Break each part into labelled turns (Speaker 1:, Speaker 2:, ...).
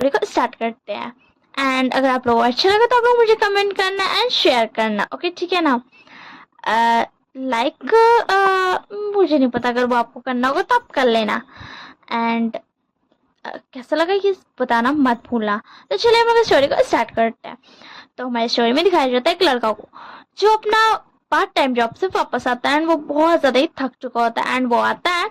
Speaker 1: Video को start करते हैं। एंड अगर आप लोगों को अच्छा लगा तो आप लोग मुझे कमेंट करना एंड शेयर करना, ओके ठीक है ना। लाइक मुझे नहीं पता, अगर वो आपको करना होगा तो आप कर लेना। एंड कैसा लगा ये बताना मत भूलना। तो चलिए हम लोग स्टोरी को स्टार्ट करते हैं। तो हमारी स्टोरी में दिखाया जाता है एक लड़का को जो अपना पार्ट टाइम जॉब से वापस आता है एंड वो बहुत ज़्यादा ही थक चुका होता है। एंड वो आता है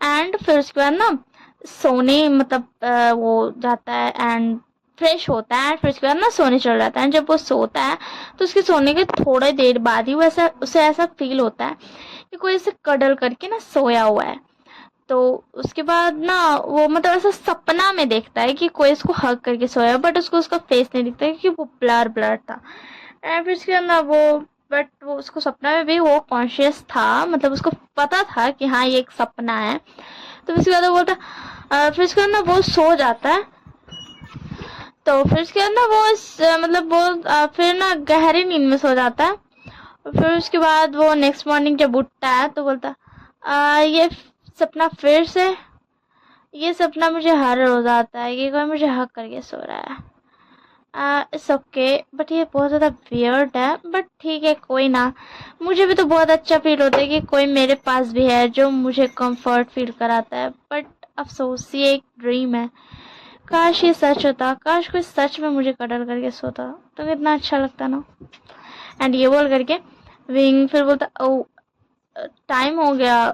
Speaker 1: एंड फिर उसके बाद ना सोने मतलब वो जाता है एंड फ्रेश होता है। फिर उसके बाद ना सोने चल जाता है। जब वो सोता है तो उसके सोने के थोड़ी देर बाद ही वो उसे ऐसा फील होता है कि कोई इसे कडल करके ना सोया हुआ है। तो उसके बाद ना वो मतलब ऐसा सपना में देखता है कि कोई इसको हग करके सोया, बट उसको उसका फेस नहीं दिखता क्योंकि वो ब्लर ब्लर था। एंड फिर उसके बाद ना बट वो उसको सपना में भी वो कॉन्शियस था, मतलब उसको पता था कि हाँ ये एक सपना है। तो उसके बाद वो बोलता फिर उसके बाद ना वो सो जाता है। तो फिर उसके बाद ना वो मतलब वो फिर ना गहरी नींद में सो जाता है। और फिर उसके बाद वो नेक्स्ट मॉर्निंग जब उठता है तो बोलता ये सपना फिर से, ये सपना मुझे हर रोज आता है, ये कोई मुझे हक करके सो रहा है। इट्स ओके बट ये बहुत ज़्यादा वियर्ड है, बट ठीक है कोई ना। मुझे भी तो बहुत अच्छा फील होता है कि कोई मेरे पास भी है जो मुझे कंफर्ट फील कराता है, बट अफसोस ये एक ड्रीम है। काश ये सच होता, काश कोई सच में मुझे कडल करके सोता तो कितना अच्छा लगता ना। एंड ये बोल करके विंग फिर बोलता ओ टाइम हो गया।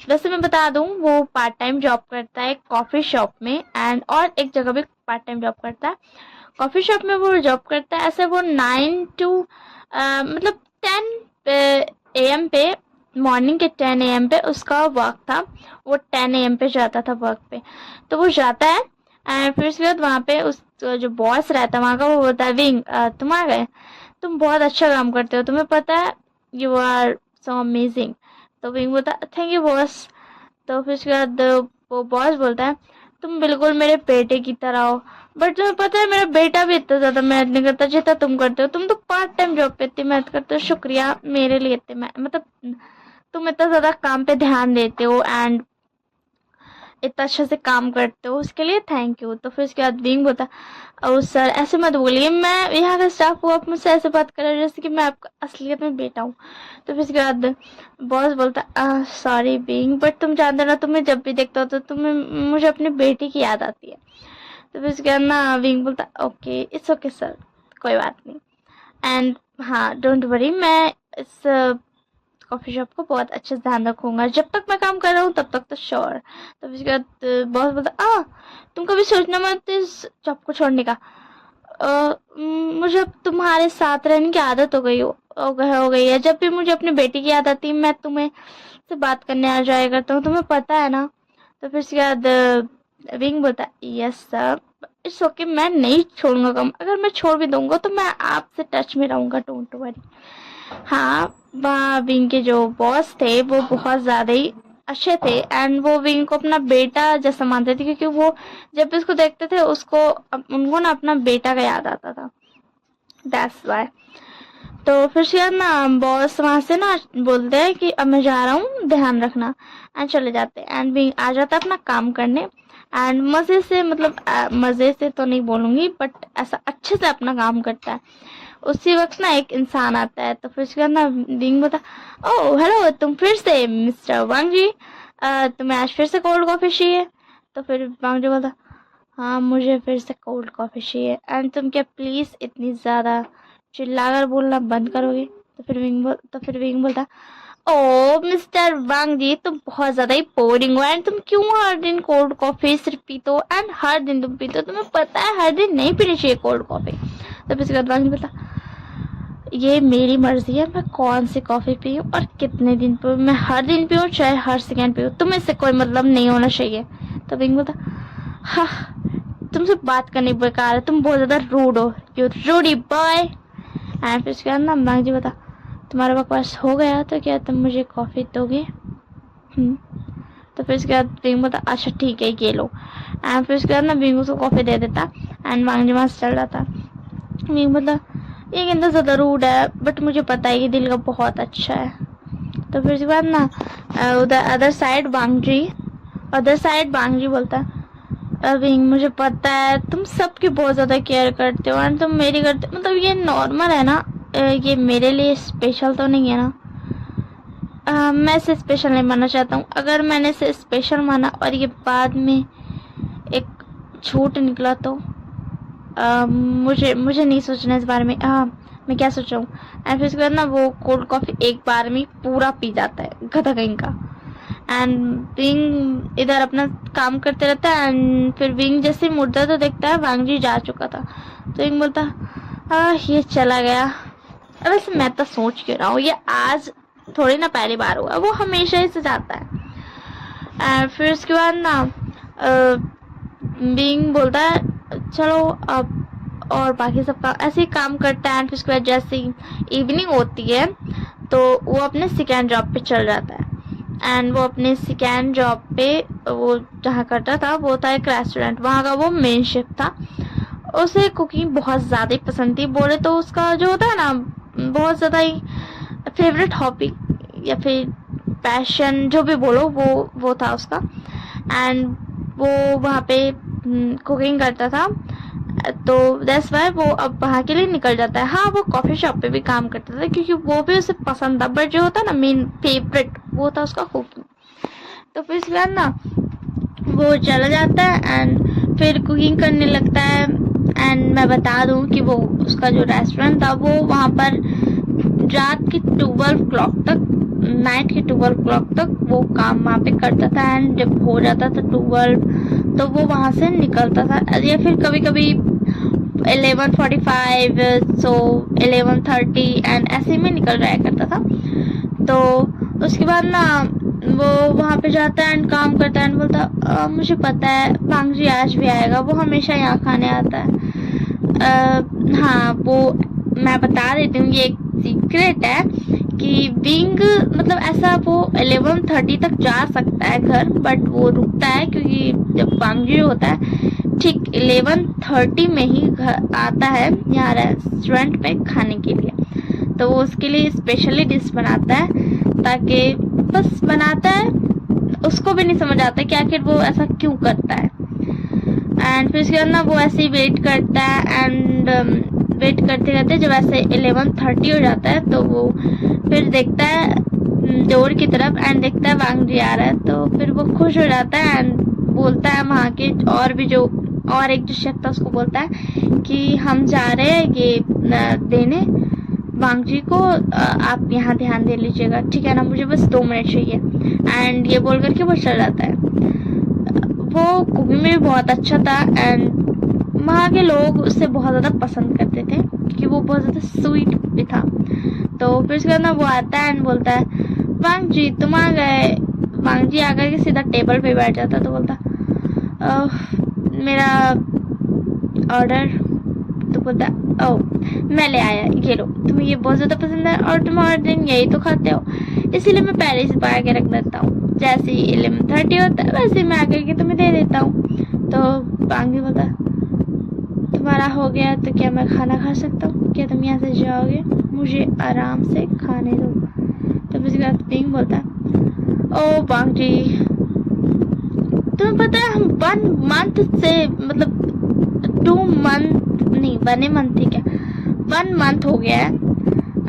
Speaker 1: वैसे मैं बता दूं वो पार्ट टाइम जॉब करता है कॉफ़ी शॉप में, एंड और एक जगह भी पार्ट टाइम जॉब करता है। कॉफ़ी शॉप में वो जॉब करता है ऐसे वो 9 टू मतलब 10 AM पे, मॉर्निंग के 10 AM पे उसका वर्क था। वो 10 AM पे जाता था वर्क पे। तो वो जाता है एंड फिर उसके बाद वहाँ पे उस जो बॉस रहता है वहाँ का वो बोलता है विंग तुम आ गए, तुम बहुत अच्छा काम करते हो, तुम्हें पता है यू आर सो अमेजिंग। तो विंग बोलता थैंक यू बॉस। तो फिर उसके बाद वो बॉस बोलता है तुम बिल्कुल मेरे बेटे की तरह हो, बट तुम्हें पता है मेरा बेटा भी इतना ज़्यादा मेहनत नहीं करता जितना तुम करते हो। तुम तो पार्ट टाइम जॉब पे इतनी मेहनत करते हो, शुक्रिया मेरे लिए इतने मतलब तुम इतना ज़्यादा काम पे ध्यान देते हो एंड इतना अच्छे से काम करते हो, उसके लिए थैंक यू। तो फिर उसके बाद विंग बोलता ओ सर ऐसे मत बोलिए, मैं यहाँ का स्टाफ हूँ, आप मुझसे ऐसे बात कर रहे हो जैसे कि मैं आपका असलियत में बेटा हूँ। तो फिर उसके बाद बॉस बोलता सॉरी विंग, बट तुम जानते हो ना तुम्हें जब भी देखता हो तो तुम्हें मुझे अपने बेटे की याद आती है। तो फिर उसके बाद ना विंग बोलता ओके इट्स ओके सर, कोई बात नहीं। एंड हाँ डोंट वरी, मैं इस कॉफ़ी शॉप को बहुत अच्छे से ध्यान रखूंगा, जब तक मैं काम कर रहा हूँ तब तक तो श्योर। तो फिर उसके बाद बॉस बोलता तुम कभी सोचना मत इस जॉब को छोड़ने का। मुझे अब तुम्हारे साथ रहने की आदत हो गई है। जब भी मुझे अपनी बेटी की याद आती है मैं तुम्हें से बात करने आ जाया करता हूँ, तुम्हें पता है ना। तो फिर उसके बाद विंग बोलता यस सर इट्स ओके, मैं नहीं छोड़ूंगा काम, अगर मैं छोड़ भी दूंगा तो मैं आपसे टच में रहूंगा, डोंट वरी। हाँ वहाँ विंग के जो बॉस थे वो बहुत ज़्यादा ही अच्छे थे एंड वो विंग को अपना बेटा जैसा मानते थे, क्योंकि वो जब भी उसको देखते थे उसको उनको ना अपना बेटा का याद आता था, दैट्स वाई। तो फिर शायद ना बॉस वहाँ से ना बोलते हैं कि अब मैं जा रहा हूँ ध्यान रखना, एंड चले जाते हैं। एंड विंग आ जाता है अपना काम करने एंड मज़े से, मतलब मज़े से तो नहीं बोलूँगी बट ऐसा अच्छे से अपना काम करता है। उसी वक्त ना एक इंसान आता है। तो फिर उसके बाद ना विंग बोलता ओह हेलो तुम फिर से मिस्टर वांग जी, तुम्हें आज फिर से कोल्ड कॉफ़ी चाहिए। तो फिर वांग जी बोलता हाँ मुझे फिर से कोल्ड कॉफ़ी चाहिए, एंड तुम क्या प्लीज़ इतनी ज़्यादा चिल्लाकर बोलना बंद करोगे। तो फिर विंग बोलता ओ मिस्टर वांग जी तुम बहुत ज़्यादा ही बोरिंग हो, एंड तुम क्यों हर दिन कोल्ड कॉफ़ी सिर्फ पीते हो, एंड हर दिन तुम पीते हो, तुम्हें पता है हर दिन नहीं पीनी चाहिए कोल्ड कॉफ़ी। तो फिर उसके बाद वांग जी बोलता ये मेरी मर्जी है मैं कौन सी कॉफ़ी पीऊँ और कितने दिन पीऊँ, मैं हर दिन पीऊँ चाहे हर सेकेंड पीऊँ, तुम्हें इससे कोई मतलब नहीं होना चाहिए। तो विंग बोलता हाँ तुमसे बात करनी बेकार है, तुम बहुत ज़्यादा रूड हो, यू रूडी बॉय। एंड फिर उसके बाद ना वांग जी बता तुम्हारा बकवास हो गया तो क्या तुम मुझे कॉफ़ी दोगे। तो फिर उसके बाद विंग बोलता अच्छा ठीक है ये लो। एंड फिर उसके बाद ना विंग उसको कॉफ़ी दे देता एंड वांग जी वहाँ से चल जाता। विंग बोलता ये कितना ज़्यादा रूड है बट मुझे पता है कि दिल का बहुत अच्छा है। तो फिर उसके बाद ना उधर अदर साइड वांग जी बोलता विंग मुझे पता है तुम सबकी बहुत ज़्यादा केयर करते हो एंड तुम मेरी करते हो, मतलब ये नॉर्मल है ना। ये मेरे लिए स्पेशल तो नहीं है ना। मैं इसे स्पेशल नहीं मानना चाहता हूँ। अगर मैंने इसे स्पेशल माना और ये बाद में एक झूठ निकला तो मुझे मुझे नहीं सोचना इस बारे में। मैं क्या सोच रहा हूँ। एंड फिर उसके बाद ना वो कोल्ड कॉफ़ी एक बार में पूरा पी जाता है गधा कहीं का। एंड विंग इधर अपना काम करते रहता है एंड फिर विंग जैसे मुड़ता तो देखता है वांग जी जा चुका था। तो विंग बोलता ये चला गया। अब वैसे मैं तो सोच क्यों रहा हूँ, ये आज थोड़ी ना पहली बार हुआ, वो हमेशा ही से जाता है। एंड फिर उसके बाद ना विंग बोलता है चलो अब, और बाकी सब काम ऐसे ही काम करता है। फिर उसके बाद जैसे इवनिंग होती है तो वो अपने सेकेंड जॉब पे चल जाता है। एंड वो अपने सेकेंड जॉब पे वो जहाँ करता था वो था एक रेस्टोरेंट, वहाँ का वो मेन शेफ था। उसे कुकिंग बहुत ज़्यादा ही पसंद थी। बोले तो उसका जो होता है ना बहुत ज़्यादा ही फेवरेट हॉबी या फिर पैशन जो भी बोलो वो था उसका। एंड वो वहाँ पे कुकिंग करता था, तो दैट्स वाई वो अब वहाँ के लिए निकल जाता है। हाँ वो कॉफ़ी शॉप पे भी काम करता था क्योंकि वो भी उसे पसंद था, बट जो होता है ना मेन फेवरेट वो था उसका कुकिंग। तो फिर इसके बाद ना वो चला जाता है एंड फिर कुकिंग करने लगता है। एंड मैं बता दूँ कि वो उसका जो रेस्टोरेंट था वो वहाँ पर रात की 12 क्लॉक तक, नाइट की 12 क्लॉक तक वो काम वहाँ पे करता था। एंड जब हो जाता था 12 तो वो वहाँ से निकलता था, या फिर कभी कभी 11:45 सो 11:30 एंड ऐसे में निकल जाया करता था। तो उसके बाद ना वो वहाँ पे जाता है एंड काम करता है एंड बोलता मुझे पता है वांग जी आज भी आएगा, वो हमेशा यहाँ खाने आता है। हाँ वो मैं बता देती हूँ, ये एक सीक्रेट है कि विंग मतलब ऐसा वो 11:30 तक जा सकता है घर, बट वो रुकता है क्योंकि जब वांग जी होता है ठीक 11:30 में ही घर आता है यहाँ रेस्टोरेंट में खाने के लिए। तो वो उसके लिए स्पेशली डिश बनाता है, ताकि बस बनाता है, उसको भी नहीं समझ आता कि आखिर वो ऐसा क्यों करता है। एंड फिर उसके बाद ना वो ऐसे ही वेट करता है एंड वेट करते रहते जब ऐसे 11:30 हो जाता है तो वो फिर देखता है डोर की तरफ एंड देखता है वांग जी आ रहा है। तो फिर वो खुश हो जाता है एंड बोलता है वहाँ के और भी जो और एक जो शेफ था उसको बोलता है कि हम जा रहे हैं ये देने वांग जी को, आप यहाँ ध्यान दे लीजिएगा ठीक है ना, मुझे बस 2 मिनट चाहिए। एंड ये बोल करके वो चल जाता है। वो कुकिंग में भी बहुत अच्छा था एंड वहाँ के लोग उससे बहुत ज़्यादा पसंद करते थे क्योंकि वो बहुत ज़्यादा स्वीट भी था। तो फिर उसके बाद ना वो आता है एंड बोलता है वांग जी तुम आ गए। वांग जी आकर के सीधा टेबल पे बैठ जाता, तो बोलता मेरा ऑर्डर। तो बोलता ओह मैं ले आया, ये लो, तुम्हें ये बहुत ज़्यादा पसंद है और तुम हर दिन यही तो खाते हो, इसीलिए मैं पहले से पका के रख देता हूँ, जैसे ही 11:30 होता है वैसे मैं आकर के तुम्हें दे देता हूँ। तो वांग जी बोलता तुम्हारा हो गया तो क्या मैं खाना खा सकता हूँ, क्या तुम यहाँ से जाओगे, मुझे आराम से खाने दो। तो उसके बाद विंग बोलता ओ वांग जी तुम्हें पता है हम 1 मंथ से मतलब 2 मंथ नहीं 1 मंथ थी क्या 1 मंथ हो गया है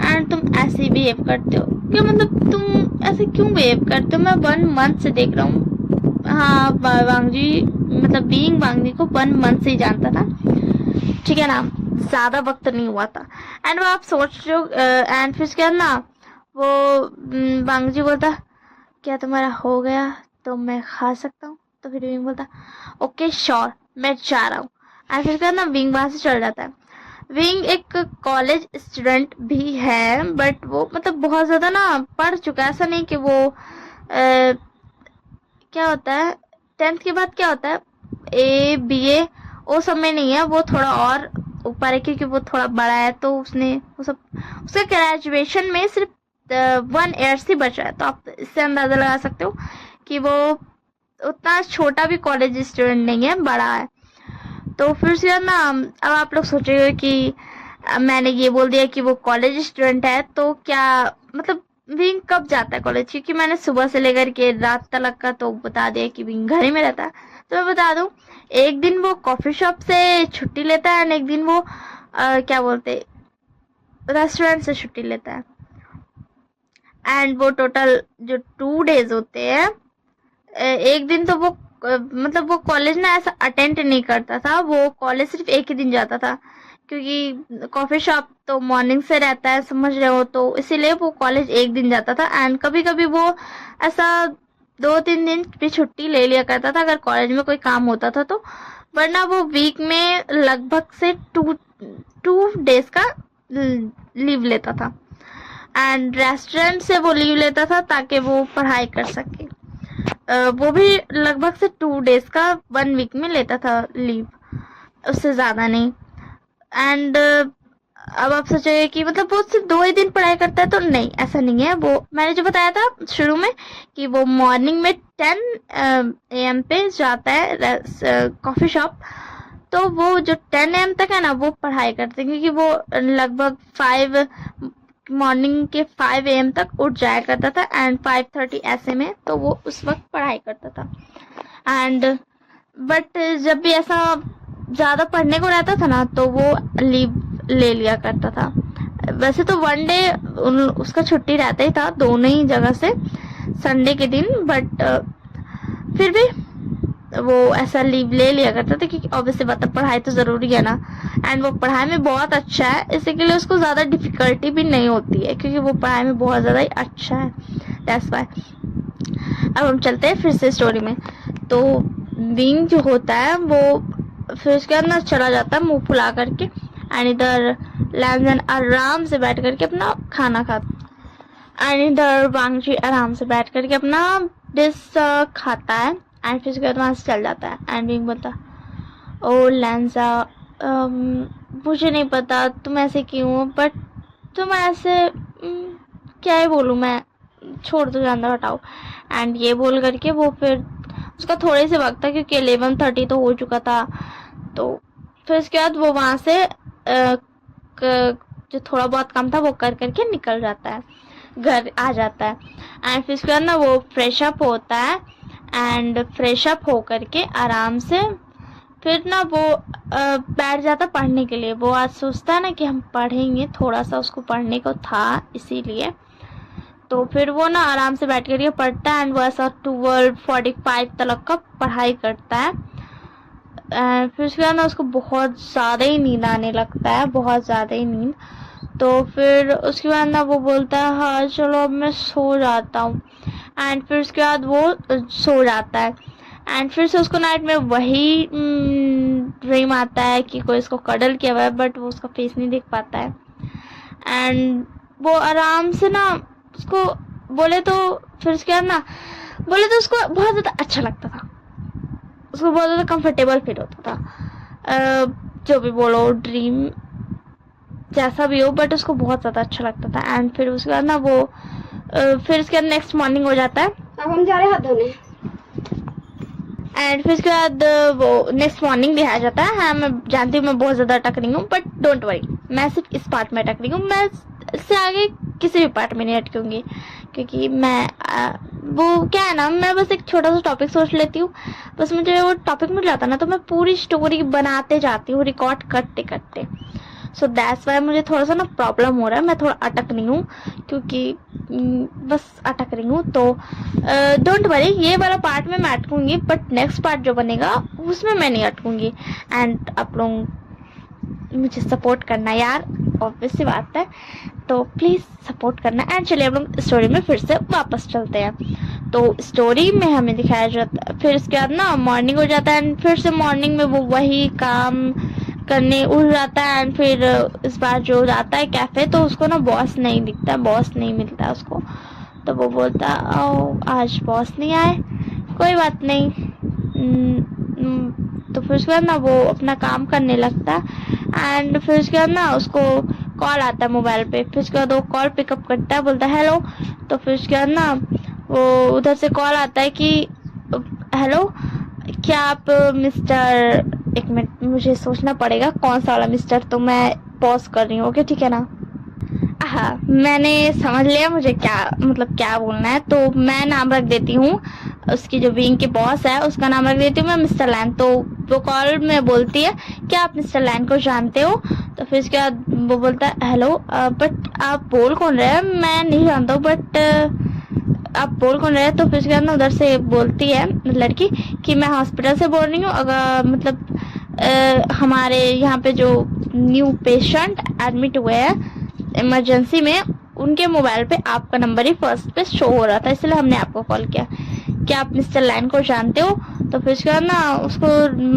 Speaker 1: एंड तुम ऐसे बिहेव करते हो क्या, मतलब तुम ऐसे क्यों बिहेव करते हो, मैं 1 मंथ से देख रहा हूँ। हाँ वांग जी मतलब बीइंग वांग जी को 1 मंथ से ही जानता था ठीक है ना, ज्यादा वक्त नहीं हुआ था। एंड वो आप सोच रहे हो एंड फिर क्या ना वो वांग जी बोलता क्या तुम्हारा हो गया तो मैं खा सकता हूँ। तो फिर विंग बोलता ओके श्योर मैं जा रहा हूँ। एंड फिर क्या ना विंग वहां से चल जाता है। विंग एक कॉलेज स्टूडेंट भी है, बट वो मतलब बहुत ज्यादा ना पढ़ चुका है, ऐसा नहीं कि वो क्या होता है 10th के बाद क्या होता है BA वो सब में नहीं है, वो थोड़ा और ऊपर है क्योंकि वो थोड़ा बड़ा है। तो उसने वो सब उसका ग्रेजुएशन में सिर्फ 1 ईयर ही बचा है, तो आप इससे अंदाजा लगा सकते हो कि वो उतना छोटा भी कॉलेज स्टूडेंट नहीं है, बड़ा है। तो फिर से ना अब आप लोग सोचेंगे कि मैंने ये बोल दिया कि वो कॉलेज स्टूडेंट है तो क्या मतलब विंग कब जाता है कॉलेज, क्योंकि मैंने सुबह से लेकर के रात तक का तो बता दिया कि विंग घर ही में रहता है। तो मैं बता दूं, एक दिन वो कॉफी शॉप से छुट्टी लेता है एंड एक दिन वो क्या बोलते रेस्टोरेंट से छुट्टी लेता है। एंड वो टोटल जो 2 डेज होते हैं, एक दिन तो वो मतलब वो कॉलेज ना ऐसा अटेंड नहीं करता था, वो कॉलेज सिर्फ एक ही दिन जाता था, क्योंकि कॉफी शॉप तो मॉर्निंग से रहता है, समझ रहे हो, तो इसीलिए वो कॉलेज एक दिन जाता था। एंड कभी कभी वो ऐसा 2-3 दिन भी छुट्टी ले लिया करता था अगर कॉलेज में कोई काम होता था तो, वरना वो वीक में लगभग से 2 डेज का लीव लेता था। एंड रेस्टोरेंट से वो लीव लेता था ताकि वो पढ़ाई कर सके। वो भी लगभग से 2 डेज का 1 वीक में लेता था लीव, उससे ज़्यादा नहीं। एंड अब आप सोचेंगे कि मतलब वो सिर्फ 2 ही दिन पढ़ाई करता है, तो नहीं, ऐसा नहीं है। वो मैंने जो बताया था शुरू में कि वो मॉर्निंग में 10 AM पे जाता है कॉफ़ी शॉप, तो वो जो 10 AM तक है ना वो पढ़ाई करते हैं, क्योंकि वो लगभग 5 मॉर्निंग के 5 AM तक उठ जाया करता था एंड 5:30 ऐसे में, तो वो उस वक्त पढ़ाई करता था। एंड बट जब भी ऐसा ज़्यादा पढ़ने को रहता था ना तो वो लीव ले लिया करता था। वैसे तो 1 डे उसका छुट्टी रहता ही था दोनों ही जगह से, संडे के दिन, बट फिर भी वो ऐसा लीव ले लिया करता था, क्योंकि ऑब्वियसली बात है, पढ़ाई तो ज़रूरी है ना। एंड वो पढ़ाई में बहुत अच्छा है, इसी के लिए उसको ज़्यादा डिफ़िकल्टी भी नहीं होती है, क्योंकि वो पढ़ाई में बहुत ज़्यादा ही अच्छा है, दैट्स वाई। अब हम चलते हैं फिर से स्टोरी में। तो विंग जो होता है वो फिर उसके अंदर चला जाता है मुंह फुला करके, एंड इधर लैंजन आराम से बैठ करके अपना खाना खाता, एंड इधर वांगजी आराम से बैठ करके अपना डिश खाता है। एंड फिर उसके बाद वहाँ से चल जाता है। एंड विंग बोलता, ओ लैंजा, मुझे नहीं पता तुम ऐसे क्यों हो, बट तुम ऐसे क्या ही बोलूँ मैं, छोड़ दो, जानवर हटाओ। एंड ये बोल करके वो फिर उसका थोड़े से वक्त था, क्योंकि 11:30 तो हो चुका था, तो फिर उसके बाद वो वहाँ से जो थोड़ा बहुत काम था वो कर करके निकल जाता है, घर आ जाता है। एंड फिर उसके बाद ना वो फ्रेश अप होता है, एंड फ्रेश अप हो करके आराम से फिर ना वो बैठ जाता पढ़ने के लिए। वो आज सोचता है ना कि हम पढ़ेंगे, थोड़ा सा उसको पढ़ने को था इसीलिए, तो फिर वो ना आराम से बैठ कर पढ़ता है। एंड वो ऐसा 12:45 तक का पढ़ाई करता है। फिर उसके बाद ना उसको बहुत ज़्यादा ही नींद आने लगता है, बहुत ज़्यादा ही नींद। तो फिर उसके बाद ना वो बोलता है, हाँ चलो अब मैं सो जाता हूँ। एंड फिर उसके बाद वो सो जाता है। एंड फिर से उसको नाइट में वही ड्रीम आता है कि कोई इसको कडल किया हुआ है, बट वो उसका फेस नहीं देख पाता है। एंड वो आराम से ना उसको बोले तो फिर उसके बाद ना बोले तो उसको बहुत ज़्यादा अच्छा लगता था, उसको बहुत ज़्यादा कंफर्टेबल फील होता था। जो भी बोलो, ड्रीम जैसा भी हो, बट उसको बहुत ज़्यादा अच्छा लगता था। एंड फिर उसके बाद ना वो फिर उसके बाद नेक्स्ट मॉर्निंग हो जाता है।
Speaker 2: अब हम जा रहे हैं हाथ धोने।
Speaker 1: एंड फिर उसके बाद वो नेक्स्ट मॉर्निंग भी आ जाता है। हाँ मैं जानती हूँ मैं बहुत ज़्यादा अटक रही हूँ, बट डोंट वरी, मैं सिर्फ इस पार्ट में अटक रही हूँ, मैं इससे आगे किसी भी पार्ट में नहीं अटकूँगी, क्योंकि मैं वो क्या है ना, मैं बस एक छोटा सा टॉपिक सोच लेती हूँ, बस मुझे वो टॉपिक मिल जाता है ना तो मैं पूरी स्टोरी बनाते जाती हूँ रिकॉर्ड करते करते। सो दैट्स वाई मुझे थोड़ा सा ना प्रॉब्लम हो रहा है, मैं थोड़ा अटक रही हूँ, क्योंकि बस अटक रही हूँ। तो डोंट वरी, ये वाला पार्ट में मैं अटकूँगी, बट नेक्स्ट पार्ट जो बनेगा उसमें मैं नहीं अटकूँगी। एंड आप लोग मुझे सपोर्ट करना यार, ऑब्वियस सी बात है, तो प्लीज़ सपोर्ट करना। एंड चलिए हम लोग स्टोरी में फिर से वापस चलते हैं। तो स्टोरी में हमें दिखाया जाता है, फिर उसके बाद ना मॉर्निंग हो जाता है, एंड फिर से मॉर्निंग में वो वही काम करने उठ जाता है। एंड फिर इस बार जो जाता है कैफ़े, तो उसको ना बॉस नहीं दिखता, बॉस नहीं मिलता उसको, तो वो बोलता है ओ आज बॉस नहीं आए, कोई बात नहीं। तो फिर उसके बाद ना वो अपना काम करने लगता है। एंड फिर उसके बाद ना उसको कॉल आता है मोबाइल पे, फिर उसके बाद वो कॉल पिकअप करता है, बोलता है हेलो। तो फिर उसके बाद ना वो उधर से कॉल आता है कि हेलो, क्या आप मिस्टर, एक मिनट मुझे सोचना पड़ेगा कौन सा वाला मिस्टर, तो मैं पॉज कर रही हूँ, ओके ठीक है ना। हाँ मैंने समझ लिया मुझे क्या मतलब क्या बोलना है, तो मैं नाम रख देती हूँ उसकी जो विंग की बॉस है उसका नाम रख देती हूँ मैं मिस्टर लैन। तो वो कॉल में बोलती है क्या आप मिस्टर लैन को जानते हो? तो फिर उसके बाद वो बोलता है हेलो बट आप बोल कौन रहे हैं, मैं नहीं जानता हूँ बट आप बोल कौन रहे हैं? तो फिर उसके बाद ना उधर से बोलती है लड़की कि मैं हॉस्पिटल से बोल रही हूँ, अगर मतलब हमारे यहाँ पे जो न्यू पेशेंट एडमिट हुए हैं इमरजेंसी में, उनके मोबाइल पे आपका नंबर ही फर्स्ट पे शो हो रहा था, इसलिए हमने आपको कॉल किया। क्या आप मिस्टर लैन को जानते हो? तो फिर उसके बाद ना उसको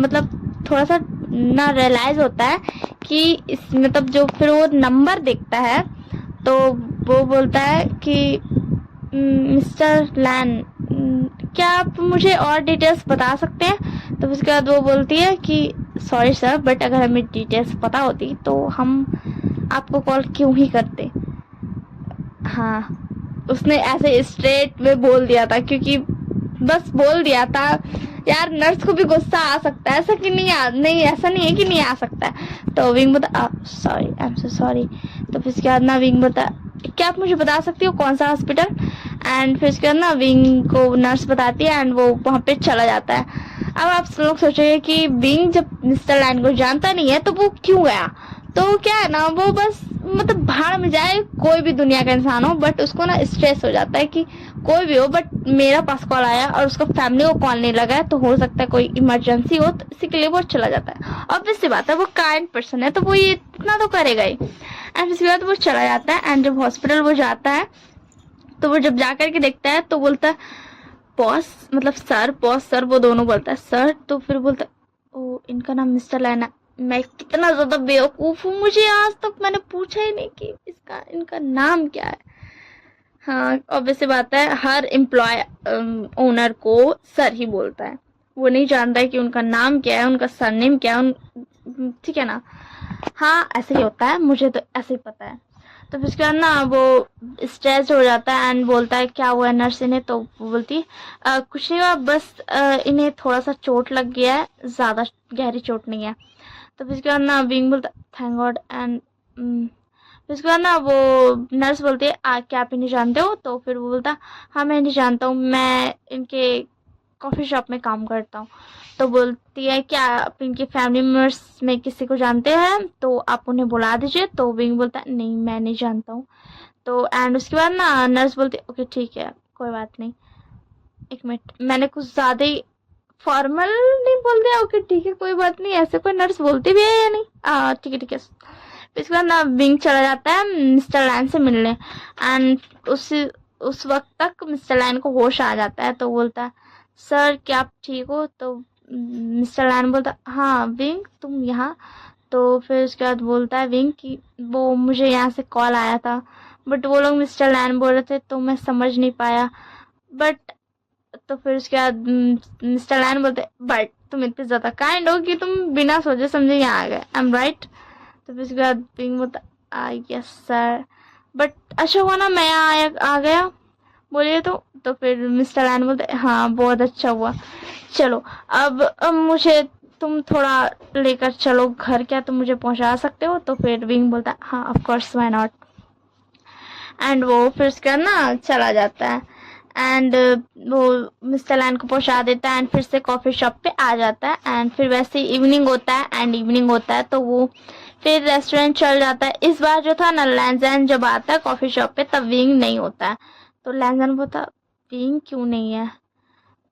Speaker 1: मतलब थोड़ा सा ना रियलाइज होता है कि इस मतलब जो फिर वो नंबर देखता है तो वो बोलता है कि मिस्टर लैन क्या आप मुझे और डिटेल्स बता सकते हैं? तो उसके बाद वो बोलती है कि सॉरी सर बट अगर हमें डिटेल्स पता होती तो हम आपको कॉल क्यों ही करते। हाँ, उसने ऐसे स्ट्रेट में बोल दिया था क्योंकि बस बोल दिया था यार, नर्स को भी गुस्सा आ सकता है, ऐसा कि नहीं ऐसा नहीं है कि नहीं आ सकता है। तो विंग बता sorry I am so sorry. तो फिर उसके बाद ना विंग बता क्या आप मुझे बता सकती हो कौन सा हॉस्पिटल? एंड फिर उसके बाद ना विंग को नर्स बताती है एंड वो वहाँ पे चला जाता है। अब आप लोग सोचेंगे कि विंग जब मिस्टर लैन को जानता नहीं है तो वो क्यों गया? तो क्या है ना, वो बस मतलब भाड़ में जाए, कोई भी दुनिया का इंसान हो बट उसको ना स्ट्रेस हो जाता है कि कोई भी हो बट मेरा पास कॉल आया और उसका फैमिली को कॉल नहीं लगा है तो हो सकता है कोई इमरजेंसी हो, तो इसी के लिए वो चला जाता है। ऑब्वियस सी बात है, वो काइंड पर्सन है तो वो ये इतना तो करेगा ही। एंड इसके बाद वो चला जाता है एंड जब हॉस्पिटल वो जाता है तो वो जब जाकर के देखता है तो बोलता है बॉस मतलब सर, बॉस सर वो दोनों बोलता है सर। तो फिर बोलता है ओ इनका नाम मिस्टर लैन। मैं कितना ज्यादा बेवकूफ हूँ, मुझे आज तक मैंने पूछा ही नहीं कि इनका नाम क्या है। हाँ ऑब्वियस सी बात है, हर एम्प्लॉय ओनर को सर ही बोलता है, वो नहीं जानता है कि उनका नाम क्या है, उनका सरनेम क्या है, ठीक है ना। हाँ ऐसे ही होता है, मुझे तो ऐसे ही पता है। तो फिर उसके बाद ना वो स्ट्रेस हो जाता है एंड बोलता है क्या हुआ नर्स इन्हें? तो वो बोलती है कुछ नहीं हुआ, बस इन्हें थोड़ा सा चोट लग गया है, ज्यादा गहरी चोट नहीं है। तो फिर उसके बाद ना विंग बोलता थैंक गॉड एंड फिर उसके बाद ना वो नर्स बोलती है क्या आप इन्हें जानते हो? तो फिर वो बोलता हाँ मैं इन्हें जानता हूँ, मैं इनके कॉफ़ी शॉप में काम करता हूँ। तो बोलती है क्या आप इनके फैमिली मेम्बर्स में किसी को जानते हैं तो आप उन्हें बुला दीजिए। तो विंग बोलता है नहीं मैं नहीं जानता हूँ। तो एंड उसके बाद ना नर्स बोलती है ओके ठीक है कोई बात नहीं। एक मिनट, मैंने कुछ ज़्यादा ही फॉर्मल नहीं बोल दिया? ओके ठीक है कोई बात नहीं, ऐसे कोई नर्स बोलती भी है या नहीं? ठीक है ठीक है। फिर इसके बाद ना विंग चला जाता है मिस्टर लैन से मिलने एंड उस वक्त तक मिस्टर लैन को होश आ जाता है। तो बोलता है सर क्या आप ठीक हो? तो मिस्टर लैन बोलता हाँ विंग तुम यहाँ? तो फिर उसके बाद बोलता है विंग कि वो मुझे यहाँ से कॉल आया था बट वो लोग मिस्टर लैन बोल रहे थे तो मैं समझ नहीं पाया बट। तो फिर उसके बाद मिस्टर लैन बोलते बट तुम इतने ज्यादा काइंड हो कि तुम बिना सोचे समझे यहाँ आ गए, आई एम राइट? तो फिर उसके बाद विंग बोलता यस सर बट अच्छा हुआ ना मैं आ गया, बोलिए। तो फिर मिस्टर लैन बोलते हाँ बहुत अच्छा हुआ, चलो अब मुझे तुम थोड़ा लेकर चलो घर, क्या तुम मुझे पहुंचा सकते हो? तो फिर विंग बोलता हाँ of course why not. And वो फिर उसके बाद ना चला जाता है एंड वो मिस्टर लैन को पहुंचा देता है एंड फिर से कॉफ़ी शॉप पे आ जाता है एंड फिर वैसे इवनिंग होता है एंड इवनिंग होता है तो वो फिर रेस्टोरेंट चल जाता है। इस बार जो था ना लैंजन जब आता है कॉफ़ी शॉप पे तब विंग नहीं होता है। तो लैंजन बोलता विंग क्यों नहीं है?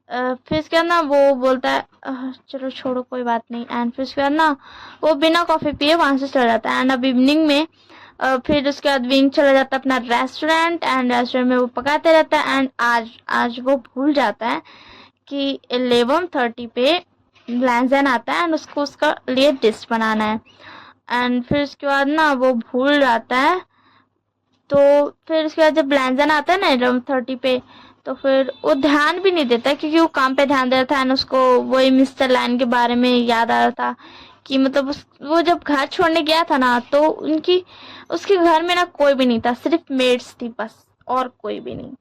Speaker 1: फिर उसके बाद ना वो बोलता है चलो छोड़ो कोई बात नहीं। एंड फिर उसके बाद ना वो बिना कॉफ़ी पिए वहाँ से चला जाता है एंड अब इवनिंग में फिर उसके बाद विंग चला जाता है अपना रेस्टोरेंट एंड रेस्टोरेंट में वो पकाते रहता है एंड आज वो भूल जाता है कि 11:30 पे लैंजन आता है एंड उसको उसका लिए डिश बनाना है। एंड फिर उसके बाद ना वो भूल जाता है। तो फिर उसके बाद जब लैंजन आता है ना 11:30 पे तो फिर वो ध्यान भी नहीं देता क्योंकि वो काम पे ध्यान दे रहा था एंड उसको वही मिस्टर लैन के बारे में याद आ रहा था कि मतलब वो जब घर छोड़ने गया था ना तो उसके घर में ना कोई भी नहीं था, सिर्फ मेड्स थी बस और कोई भी नहीं।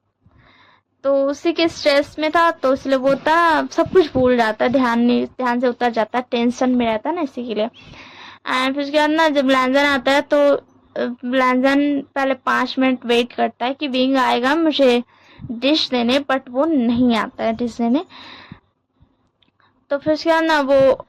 Speaker 1: तो उसी के स्ट्रेस में था तो इसलिए वो था सब कुछ भूल जाता है, ध्यान से उतर जाता है, टेंशन में रहता है ना इसी के लिए। एंड फिर उसके बाद ना जब लैंजन आता है तो लैंजन पहले 5 मिनट वेट करता है कि विंग आएगा मुझे डिश देने, बट वो नहीं आता है डिश देने। तो फिर उसके बाद ना वो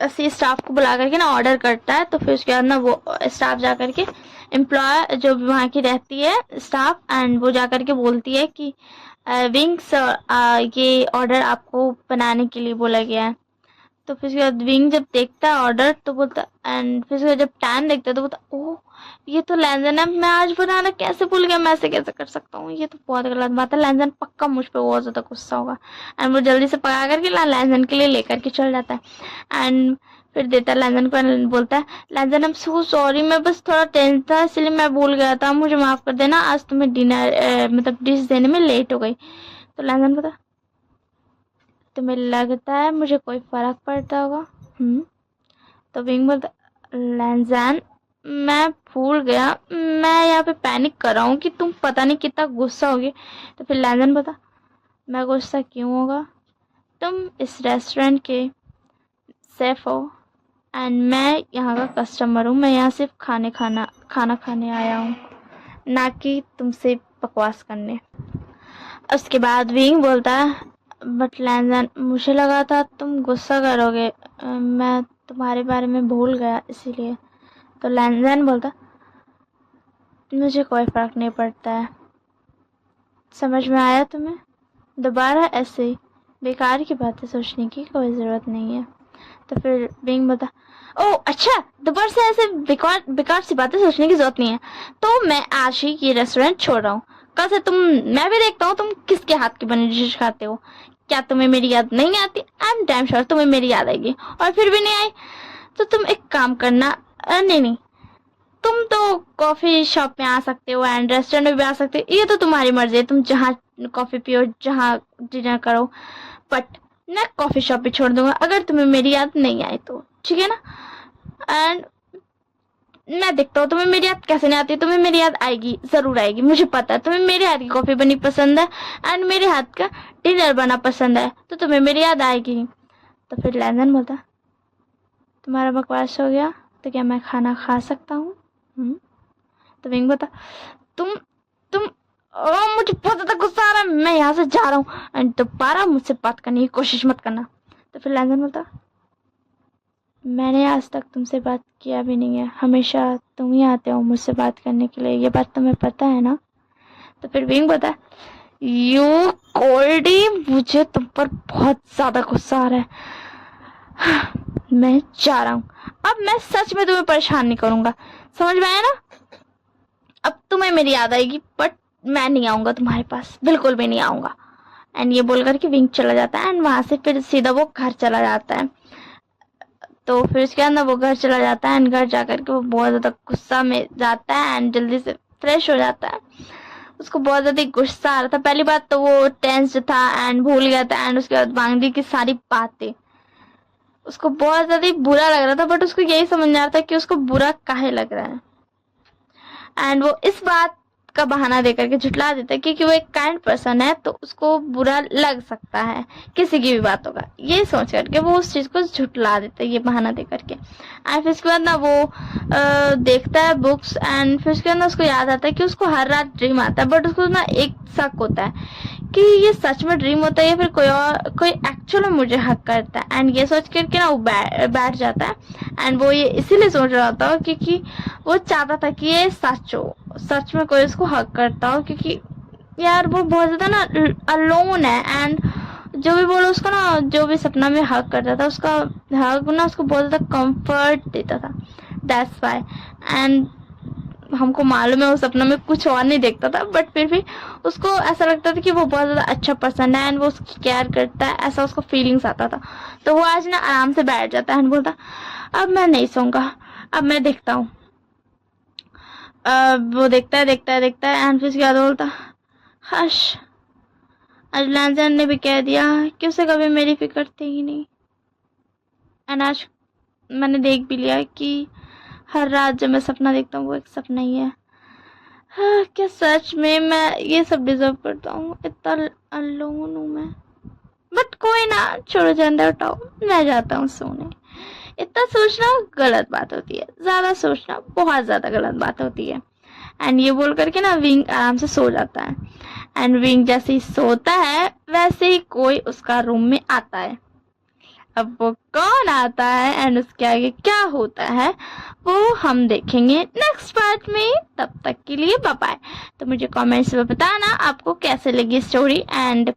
Speaker 1: ऐसे स्टाफ को बुला करके ना ऑर्डर करता है। तो फिर उसके बाद ना वो स्टाफ जा करके, एम्प्लॉय जो भी वहाँ की रहती है स्टाफ, एंड वो जा करके बोलती है कि विंग्स, ये ऑर्डर आपको बनाने के लिए बोला गया है। तो फिर उसके बाद विंग जब देखता है ऑर्डर तो बोलता, एंड फिर उसके बाद जब टैन देखता है तो बोलता, ओह ये तो लैंजन है, मैं आज बनाना कैसे भूल गया, मैं ऐसे कैसे कर सकता हूँ, ये तो बहुत गलत बात है। लैंजन पक्का मुझ पे बहुत ज्यादा गुस्सा होगा। एंड वो जल्दी से पका करके लैंजन के लिए लेकर के चल जाता है। एंड फिर देता है लैंजन को, बोलता है लैंजन आई एम सो सॉरी, मैं बस थोड़ा टेंस था इसलिए मैं भूल गया था, मुझे माफ कर देना, आज तुम्हें डिनर मतलब डिश देने में लेट हो गई। तो लैंजन बोलता, तुम्हें लगता है मुझे कोई फर्क पड़ता होगा? तो विंग बोलता, लैंजन मैं भूल गया, मैं यहाँ पे पैनिक कर रहा हूँ कि तुम पता नहीं कितना गुस्सा होगी। तो फिर लैंजन बोलता, मैं गुस्सा क्यों होगा, तुम इस रेस्टोरेंट के शेफ हो एंड मैं यहाँ का कस्टमर हूँ, मैं यहाँ सिर्फ खाना खाने आया हूँ, ना कि तुमसे बकवास करने। उसके बाद विंग बोलता है, बट लैंजन मुझे लगा था तुम गुस्सा करोगे, मैं तुम्हारे बारे में भूल गया इसीलिए। तो लैंजन बोलता, मुझे कोई फर्क नहीं पड़ता है, समझ में आया तुम्हें? दोबारा ऐसे बेकार की बातें सोचने की कोई ज़रूरत नहीं है। तो फिर विंग बोलता, ओह अच्छा, दोबारा से ऐसे बेकार सी बातें सोचने की जरूरत नहीं है, तो मैं आज ही ये रेस्टोरेंट छोड़ रहा हूँ। कल से मैं भी देखता हूँ तुम किसके हाथ की बनी डिश खाते हो। क्या तुम्हें मेरी याद नहीं आती? आई एम डैम श्योर तुम्हें मेरी याद आएगी, और फिर भी नहीं आई तो तुम एक काम करना, नहीं, तुम तो कॉफी शॉप में आ सकते हो एंड रेस्टोरेंट में भी आ सकते हो, ये तो तुम्हारी मर्जी है, तुम जहाँ कॉफी पियो, जहाँ डिनर करो, बट मैं कॉफी शॉप भी छोड़ दूंगा अगर तुम्हें मेरी याद नहीं आई तो, ठीक है ना? एंड मैं देखता हूँ तुम्हें मेरी याद कैसे नहीं आती, तुम्हें मेरी याद आएगी, जरूर आएगी, मुझे पता है तुम्हें मेरे हाथ की कॉफी बनी पसंद है एंड मेरे हाथ का डिनर बना पसंद है, तो तुम्हें मेरी याद आएगी। तो फिर लैंजन बोलता, तुम्हारा बकवास हो गया, तो क्या मैं खाना खा सकता हूँ? तो विंग बोलता, तुम मुझे बहुत ज्यादा गुस्सा आ रहा है, मैं यहाँ से जा रहा हूँ एंड दोबारा मुझसे बात करने की कोशिश मत करना। तो फिर लैंजन बोलता, मैंने आज तक तुमसे बात किया भी नहीं है, हमेशा तुम ही आते हो मुझसे बात करने के लिए, ये बात तुम्हें पता है ना? तो फिर विंग बोलता, यू कोल्डी, मुझे तुम पर बहुत ज्यादा गुस्सा आ रहा है, मैं जा रहा हूँ, अब मैं सच में तुम्हें परेशान नहीं करूंगा, समझ में आया ना? अब तुम्हें मेरी याद आएगी बट मैं नहीं आऊंगा तुम्हारे पास, बिल्कुल भी नहीं आऊंगा। एंड ये बोल करके विंग चला जाता है एंड वहां से फिर सीधा वो घर चला जाता है। तो फिर उसके बाद ना वो घर चला जाता है एंड घर जाकर के वो बहुत ज्यादा गुस्सा में जाता है एंड जल्दी से फ्रेश हो जाता है। उसको बहुत ज्यादा गुस्सा आ रहा था, पहली बात तो वो टेंस था एंड भूल गया था, एंड उसके बाद वांगदी की सारी बातें उसको बहुत ज्यादा बुरा लग रहा था, बट उसको यही समझ नहीं आ रहा था कि उसको बुरा काहे लग रहा है। एंड वो इस बात का बहाना देकर के झुठला देता है क्योंकि वो एक काइंड पर्सन है, तो उसको बुरा लग सकता है किसी की भी बातों का, ये सोच करके वो उस चीज को झुठला देता है ये बहाना दे करके। एंड फिर उसके बाद ना वो देखता है बुक्स एंड फिर उसके बाद ना उसको याद आता है कि उसको हर रात ड्रीम आता है, बट उसको ना एक शक होता है कि ये सच में ड्रीम होता है या फिर कोई एक्चुअल में मुझे हक करता है। एंड ये सोच करके ना वो बैठ जाता है एंड वो ये इसीलिए सोच रहा होता है क्योंकि वो चाहता था कि ये सच हो, सच में कोई उसको हक करता हो, क्योंकि यार वो बहुत ज्यादा ना अलोन है एंड जो भी बोलो उसको ना, जो भी सपना में हक करता था उसका हक ना उसको बहुत ज्यादा कंफर्ट देता था, दैट्स व्हाई। एंड हमको मालूम है वो सपना में कुछ और नहीं देखता था, बट फिर भी उसको ऐसा लगता था कि वो बहुत ज्यादा अच्छा पर्सन है एंड वो उसकी केयर करता है, ऐसा उसको फीलिंग्स आता था। तो वो आज ना आराम से बैठ जाता है एंड बोलता, अब मैं नहीं सोऊंगा, अब मैं देखता हूँ। वो देखता है एंड फिर उसके बाद बोलता, हश, आज लैंजन ने भी कह दिया कि उसे कभी मेरी फिक्र थी ही नहीं, एंड आज मैंने देख भी लिया कि हर रात जब मैं सपना देखता हूँ वो एक सपना ही है। हाँ, क्या सच में मैं ये सब डिजर्व करता हूँ? इतना अलोन हूँ मैं, बट कोई ना, छोड़ो झंडा उठाओ, मैं जाता हूँ सोने। इतना सोचना गलत बात होती है, ज्यादा सोचना बहुत ज्यादा गलत बात होती है। एंड ये बोल करके ना विंग आराम से सो जाता है। एंड विंग जैसे ही सोता है वैसे ही कोई उसका रूम में आता है। अब वो कौन आता है एंड उसके आगे क्या होता है वो हम देखेंगे नेक्स्ट पार्ट में। तब तक के लिए बाय बाय। तो मुझे कमेंट्स में बताना आपको कैसे लगी स्टोरी एंड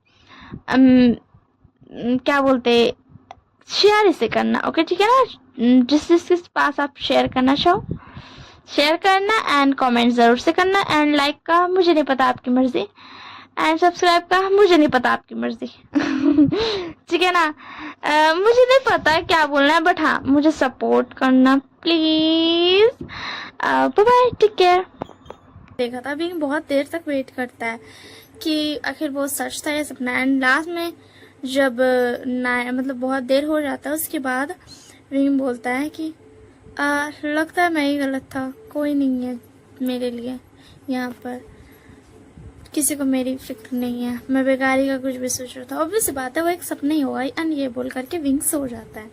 Speaker 1: क्या बोलते शेयर इसे करना। ओके ठीक है ना। जिस जिसके पास आप शेयर करना चाहो शेयर करना एंड कमेंट जरूर से करना एंड लाइक का मुझे नहीं पता आपकी मर्जी एंड सब्सक्राइब का मुझे नहीं पता आपकी मर्जी ठीक है ना। मुझे नहीं पता क्या बोलना है बट हाँ मुझे सपोर्ट करना please. Bye bye take care. देखा था अभी बहुत देर तक वेट करता है कि आखिर वो सच था या सपना। एंड लास्ट में जब मतलब बहुत देर हो जाता है उसके बाद विंग बोलता है कि लगता है मैं ही गलत था, कोई नहीं है मेरे लिए यहाँ पर, किसी को मेरी फिक्र नहीं है, मैं बेकारी का कुछ भी सोच रहा था। ऑब्वियस बात है वो एक सपना ही होगा। एंड ये बोल करके विंग सो जाता है।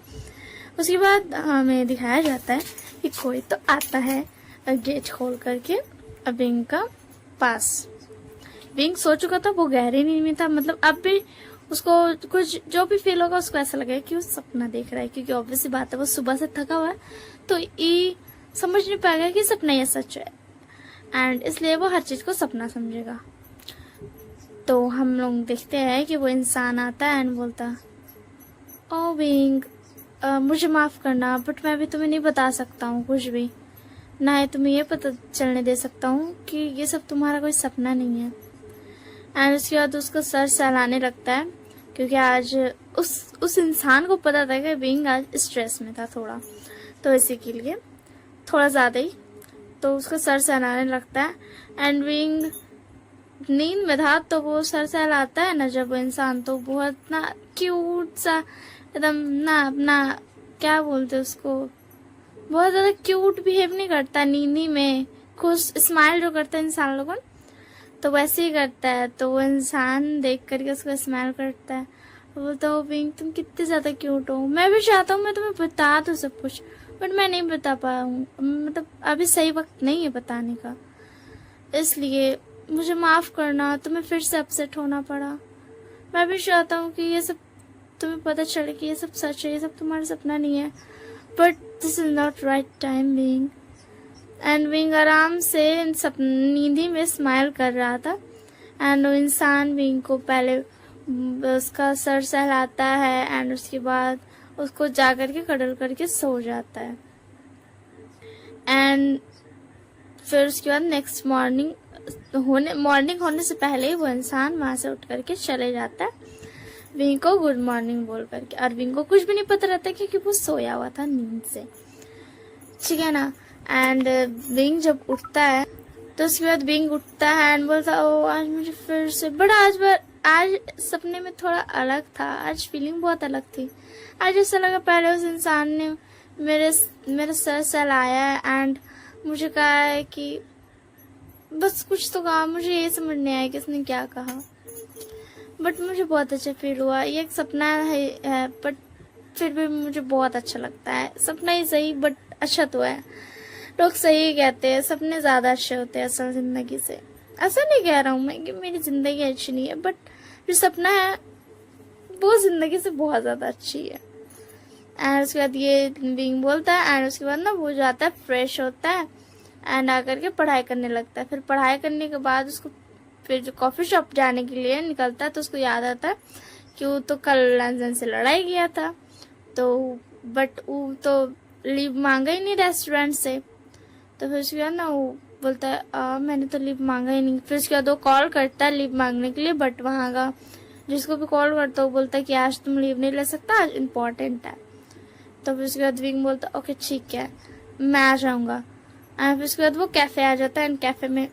Speaker 1: उसके बाद हमें दिखाया जाता है कि कोई तो आता है गेट खोल करके विंग का पास। विंग सो चुका था, वो गहरी नींद में था। मतलब अब भी उसको कुछ जो भी फील होगा उसको ऐसा लगेगा कि वो सपना देख रहा है, क्योंकि ऑब्वियस बात है वो सुबह से थका हुआ है तो ये समझ नहीं पाएगा कि सपना ये सच है एंड इसलिए वो हर चीज को सपना समझेगा। तो हम लोग देखते हैं कि वो इंसान आता है एंड बोलता ओ विंग मुझे माफ करना बट मैं भी तुम्हें नहीं बता सकता हूँ कुछ भी, ना ही तुम्हें ये पता चलने दे सकता हूँ कि ये सब तुम्हारा कोई सपना नहीं है। एंड उसके बाद उसका सर सहलाने लगता है क्योंकि आज उस इंसान को पता था कि विंग आज स्ट्रेस में था थोड़ा, तो इसी के लिए थोड़ा ज़्यादा ही, तो उसका सर सहलाने लगता है। एंड विंग नींद में था तो वो सर सहलाता है ना जब वो इंसान, तो बहुत ना क्यूट सा एकदम ना अपना क्या बोलते उसको, बहुत ज़्यादा क्यूट बिहेव नहीं करता नींदी में, खुश स्माइल जो करता है इंसान लोगों तो वैसे ही करता है। तो वो इंसान देख करके उसको स्माइल करता है, बोलता हो विंग तुम कितने ज़्यादा क्यूट हो, मैं भी चाहता हूँ मैं तुम्हें बता दूँ सब कुछ बट मैं नहीं बता पाया हूँ, मतलब अभी सही वक्त नहीं है बताने का, इसलिए मुझे माफ़ करना, तुम्हें फिर से अपसेट होना पड़ा। मैं भी चाहता हूँ कि ये सब तुम्हें पता चले कि ये सब सच है, ये सब तुम्हारा सपना नहीं है but this is not right time wing. And wing आराम से नींदी में स्माइल कर रहा था एंड वो इंसान विंग को पहले उसका सर सहलाता है एंड उसके बाद उसको जा करके कडल करके सो जाता है। एंड फिर उसके बाद नेक्स्ट मॉर्निंग होने से पहले ही वो इंसान वहाँ से उठ करके चले जाता है विंग को गुड मॉर्निंग बोल करके, और विंग को कुछ भी नहीं पता रहता क्योंकि वो सोया हुआ था नींद से, ठीक है ना। एंड विंग जब उठता है तो उसके बाद विंग उठता है एंड बोलता ओ आज मुझे फिर से बड़ा आज सपने में थोड़ा अलग था, आज फीलिंग बहुत अलग थी। आज ऐसा लगा पहले उस इंसान ने मेरे सर सहलाया है एंड मुझे कहा है कि बस कुछ तो कहा, मुझे ये समझ नहीं आया कि उसने क्या कहा बट मुझे बहुत अच्छा फील हुआ। ये एक सपना है बट फिर भी मुझे बहुत अच्छा लगता है, सपना ही सही बट अच्छा तो है। लोग सही कहते हैं सपने ज़्यादा अच्छे होते हैं असल ज़िंदगी से, ऐसा नहीं कह रहा हूँ मैं कि मेरी ज़िंदगी अच्छी नहीं है बट जो सपना है वो ज़िंदगी से बहुत ज़्यादा अच्छी है। एंड उसके बाद ये विंग बोलता है एंड उसके बाद ना वो जाता है फ्रेश होता है एंड आकर के पढ़ाई करने लगता है। फिर पढ़ाई करने के बाद उसको फिर जो कॉफ़ी शॉप जाने के लिए निकलता है तो उसको याद आता है कि वो तो कल लंदन से लड़ाई किया था तो बट वो तो लीव मांगा ही नहीं रेस्टोरेंट से। तो फिर उसके बाद ना वो बोलता है मैंने तो लीव मांगा ही नहीं। फिर उसके बाद वो कॉल करता है लीव मांगने के लिए बट वहाँ का जिसको भी कॉल करता है वो बोलता है कि आज तुम लीव नहीं ले सकता, आज इम्पोर्टेंट है। तो फिर उसके बाद विंग बोलता है ओके ठीक है मैं आ जाऊँगा। एंड फिर उसके बाद वो कैफ़े आ जाता है एंड कैफ़े में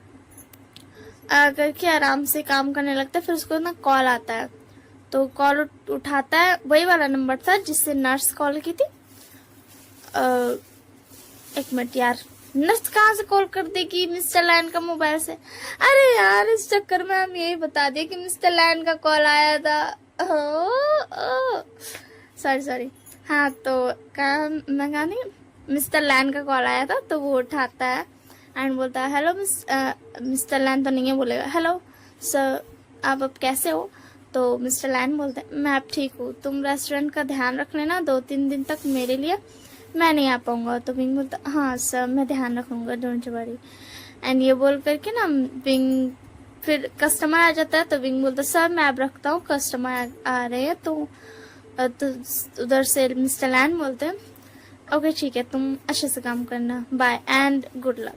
Speaker 1: आकर के आराम से काम करने लगता है। फिर उसको ना कॉल आता है तो कॉल उठाता है, वही वाला नंबर था जिससे नर्स कॉल की थी। एक मिनट यार, नर्स कहाँ से कॉल कर देगी मिस्टर लैन का मोबाइल से? अरे यार इस चक्कर में हम यही बता दिए कि मिस्टर लैन का कॉल आया था। सॉरी हाँ तो मैं कहा नहीं, मिस्टर लैन का कॉल आया था तो वो उठाता है एंड बोलता है हेलो मिस्टर लैन तो नहीं है, बोलेगा हेलो सर आप अब कैसे हो। तो मिस्टर लैन बोलते हैं मैं अब ठीक हूँ, तुम रेस्टोरेंट का ध्यान रख लेना 2-3 दिन तक मेरे लिए, मैं नहीं आ पाऊंगा। तो विंग बोलता हाँ सर मैं ध्यान रखूंगा, डोंट वरी। एंड ये बोल करके ना विंग, फिर कस्टमर आ जाता है तो विंग बोलता सर मैं अब रखता हूँ, कस्टमर आ रहे हैं। तो उधर से मिस्टर लैन बोलते हैं ओके ठीक है तुम अच्छे से काम करना, बाय एंड गुड लक।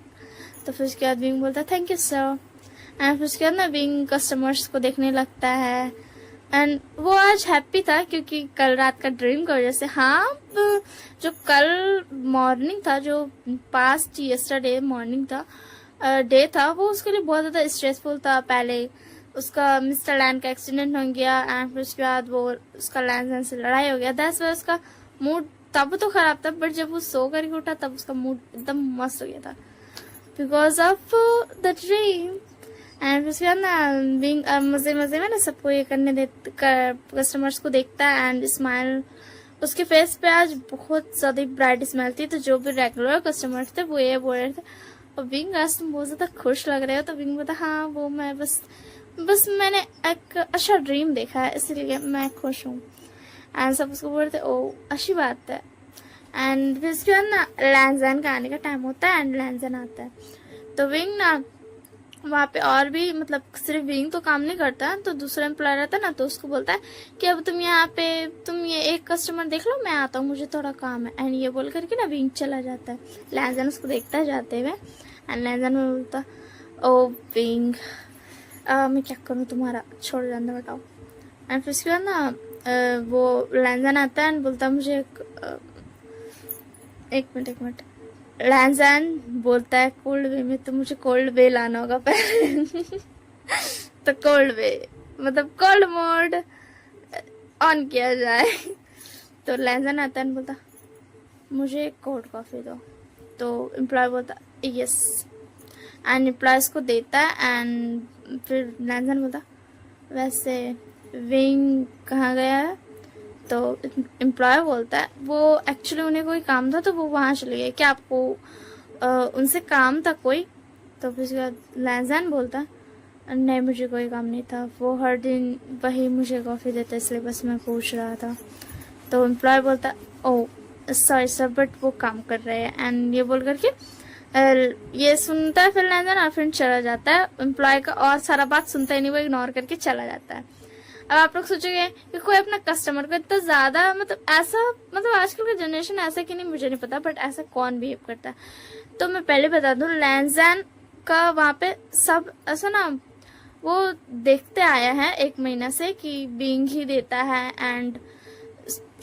Speaker 1: तो फिर उसके बाद विंग बोलता है थैंक यू सर। एंड फिर उसके बाद ना विंग कस्टमर्स को देखने लगता है। एंड वो आज हैप्पी था क्योंकि कल रात का ड्रीम की वजह से, हाँ जो कल मॉर्निंग था, जो पास्ट यस्टरडे मॉर्निंग था, डे था, वो उसके लिए बहुत ज़्यादा स्ट्रेसफुल था। पहले उसका मिस्टर लैन का एक्सीडेंट हो गया एंड फिर उसके बाद वो उसका लैन से लड़ाई हो गया, दैट्स वाई उसका मूड तब तो खराब था, बट जब वो सो करके उठा तब उसका मूड एकदम मस्त हो गया था because of the dream. And उसके बाद ना बिंग मजे मजे में ना सबको ये करने दे, कस्टमर्स को देखता है एंड स्माइल उसके फेस पे आज बहुत ज्यादा ब्राइट स्माइल थी। तो जो भी रेगुलर कस्टमर्स थे वो ये बोल रहे थे और बिंग आज तुम बहुत ज्यादा खुश लग रहे हो। तो बिंग बोलता हाँ वो मैं बस मैंने एक अच्छा ड्रीम देखा है इसलिए मैं खुश हूँ। एंड सब उसको बोलते ओ अच्छी बात है। एंड फिर उसके बाद ना लैंजन का आने का टाइम होता है एंड लैंजन आता है। तो विंग ना वहाँ पे और भी मतलब सिर्फ विंग तो काम नहीं करता है, तो दूसरा एम्प्लॉयर रहता है ना, तो उसको बोलता है कि अब तुम यहाँ पे तुम ये एक कस्टमर देख लो, मैं आता हूँ मुझे थोड़ा काम है। एंड ये बोल करके ना विंग चला जाता है। लैंजन उसको देखता है जाते हुए एंड लैंजन में बोलता ओ विंग मैं क्या करूँ तुम्हारा, छोड़ जाना बताओ। एंड फिर उसके बाद ना वो लैंजन आता है एंड बोलता है मुझे एक मिनट लैंजन बोलता है कोल्ड वे में, तो मुझे कोल्ड वे लाना होगा पहले तो कोल्ड वे मतलब कोल्ड मोड ऑन किया जाए। तो लैंजन आता है बोलता मुझे कोल्ड कॉफी दो। तो एम्प्लॉय बोलता यस एंड एम्प्लॉयज को देता है। एंड फिर लैंजन बोलता वैसे विंग कहाँ गया है। तो एम्प्लॉय बोलता है वो एक्चुअली उन्हें कोई काम था तो वो वहाँ चले गए, क्या आपको उनसे काम था कोई। तो फिर उसके बाद लैंजन बोलता नहीं मुझे कोई काम नहीं था, वो हर दिन वही मुझे कॉफ़ी देता इसलिए बस मैं पूछ रहा था। तो एम्प्लॉय बोलता ओ सॉरी सर बट वो काम कर रहे हैं। एंड ये बोल करके ये सुनता है फिर लैंजन और फिर चला जाता है। एम्प्लॉय का और सारा बात सुनता ही नहीं, वो इग्नोर करके चला जाता है। अब आप लोग सोचोगे कि कोई अपना कस्टमर को इतना ज्यादा मतलब ऐसा मतलब आजकल का जनरेशन ऐसा कि नहीं मुझे नहीं पता, बट ऐसा कौन बिहेव करता है। तो मैं पहले बता दूं लैंजन का वहाँ पे सब ऐसा ना वो देखते आया है 1 महीना से कि बिंग ही देता है एंड